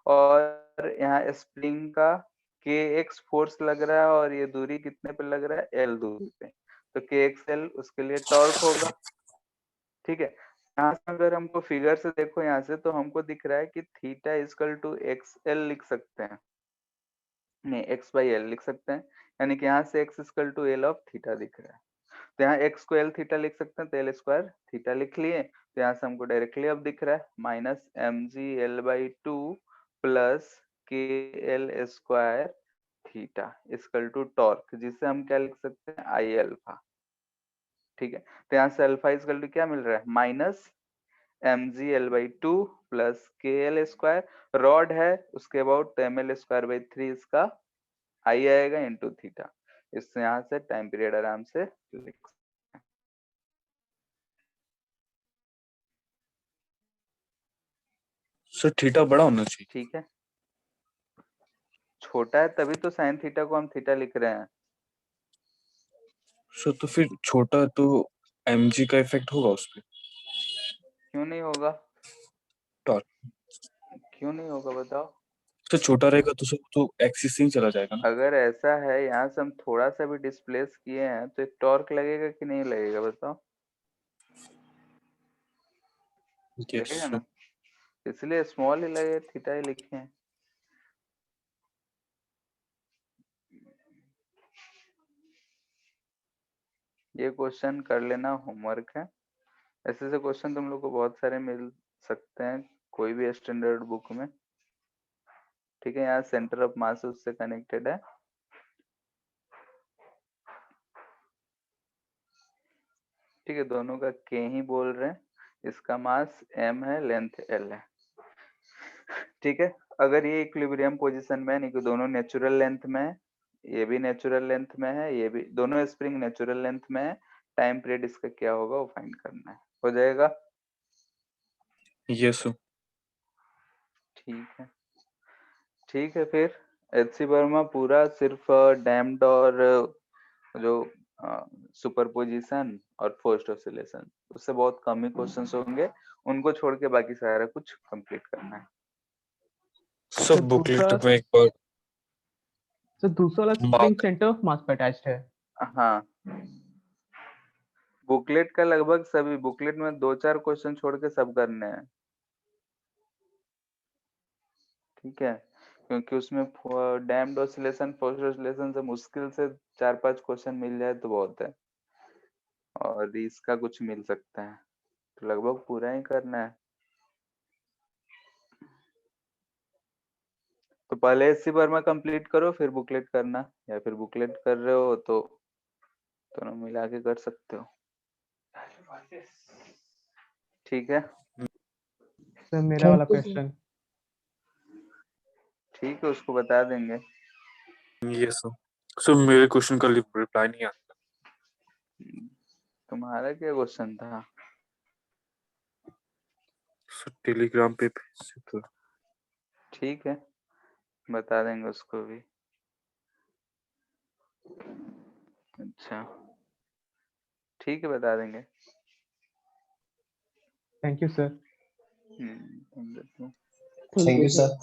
और यहाँ स्प्रिंग का kx फोर्स लग रहा है, और ये दूरी कितने पे लग रहा है? L दूरी पे, तो kxl उसके लिए टॉर्क होगा। ठीक है, यहाँ से अगर हमको फिगर से देखो यहाँ से, तो हमको दिख रहा है कि थीटा इक्वल टू एक्सएल लिख सकते हैं, नहीं x/l लिख सकते हैं, यानी कि यहाँ से x equal to l of theta दिख रहा है, तो यहाँ x को l थीटा लिख सकते हैं, तो l स्क्वायर थीटा लिख लिए। तो यहाँ से हमको डायरेक्टली अब दिख रहा है minus mg/2 plus K L square theta equal to torque, जिसे हम क्या लिख सकते हैं? I alpha. ठीक है, तो यहाँ से अल्फा इक्वल टू क्या मिल रहा है? Minus mg/2 plus K L square, rod है उसके अबाउट तो ml/3 इसका आई आएगा इंटू थीटा। इससे यहाँ से टाइम पीरियड आराम से लिख सकते हैं।
सर थीटा बड़ा होना चाहिए।
ठीक है, छोटा है तभी तो साइन थीटा को हम थीटा लिख रहे हैं।
सर तो फिर छोटा है तो mg का इफेक्ट होगा उस पे।
क्यों नहीं होगा?
टॉर्क
क्यों नहीं होगा बताओ?
तो छोटा रहेगा तो सर तो एक्सिस से ही चला जाएगा ना।
अगर ऐसा है, यहाँ से हम थोड़ा सा भी डिस्प्लेस किए हैं तो एक टॉर्क लगेगा कि नहीं लगेगा बताओ?
यस
लगेगा
सर।
ना, इसलिए स्मॉल ही लगे, थीटा ही लिखे हैं। ये क्वेश्चन कर लेना, होमवर्क है। ऐसे ऐसे क्वेश्चन तुम लोग को बहुत सारे मिल सकते हैं कोई भी स्टैंडर्ड बुक में। ठीक है, यहाँ सेंटर ऑफ मास उससे कनेक्टेड है। ठीक है, दोनों का के ही बोल रहे हैं। इसका मास m है, लेंथ l है। ठीक है, अगर ये इक्विलिब्रियम पोजीशन में है, नहीं कि दोनों नेचुरल लेंथ में है, ये भी नेचुरल लेंथ में है, ये भी, दोनों स्प्रिंग नेचुरल लेंथ में है, टाइम पीरियड इसका क्या होगा वो फाइंड करना है। हो जाएगा?
Yes sir.
ठीक है, ठीक है। फिर एचसी वर्मा पूरा सिर्फ डैम्ड और जो सुपरपोजिशन और फोर्स्ड ऑसिलेशन, उससे बहुत कम ही क्वेश्चंस होंगे, उनको छोड़ के बाकी सारा कुछ कंप्लीट करना है।
सब बुकलेट में एक बार
सर दूसरा वाला spring
mark
centre of mass पे अटैच्ड है।
हाँ, बुकलेट का लगभग सभी, बुकलेट में 2-4 क्वेश्चन छोड़ के सब करने हैं। ठीक है, क्योंकि उसमें डैम्ड ऑसिलेशन, फोर्स्ड ऑसिलेशन से मुश्किल से 4-5 क्वेश्चन मिल जाए तो बहुत है, और इसका कुछ मिल सकता है, तो लगभग पूरा ही करना है। तो पहले एससी वर्मा कंप्लीट करो, फिर बुकलेट करना, या फिर बुकलेट कर रहे हो तो दोनों मिला के कर सकते हो। ठीक है,
सर मेरा वाला
Thank you, sir.
क्वेश्चन।
ठीक है, उसको बता देंगे।
Yes sir. सर मेरे क्वेश्चन का रिप्लाई नहीं आता।
तुम्हारा क्या क्वेश्चन था?
सर टेलीग्राम पे भेज से तो।
ठीक है, बता देंगे उसको भी। अच्छा, ठीक है, बता देंगे।
Thank you sir.
Thank you.
Thank you sir.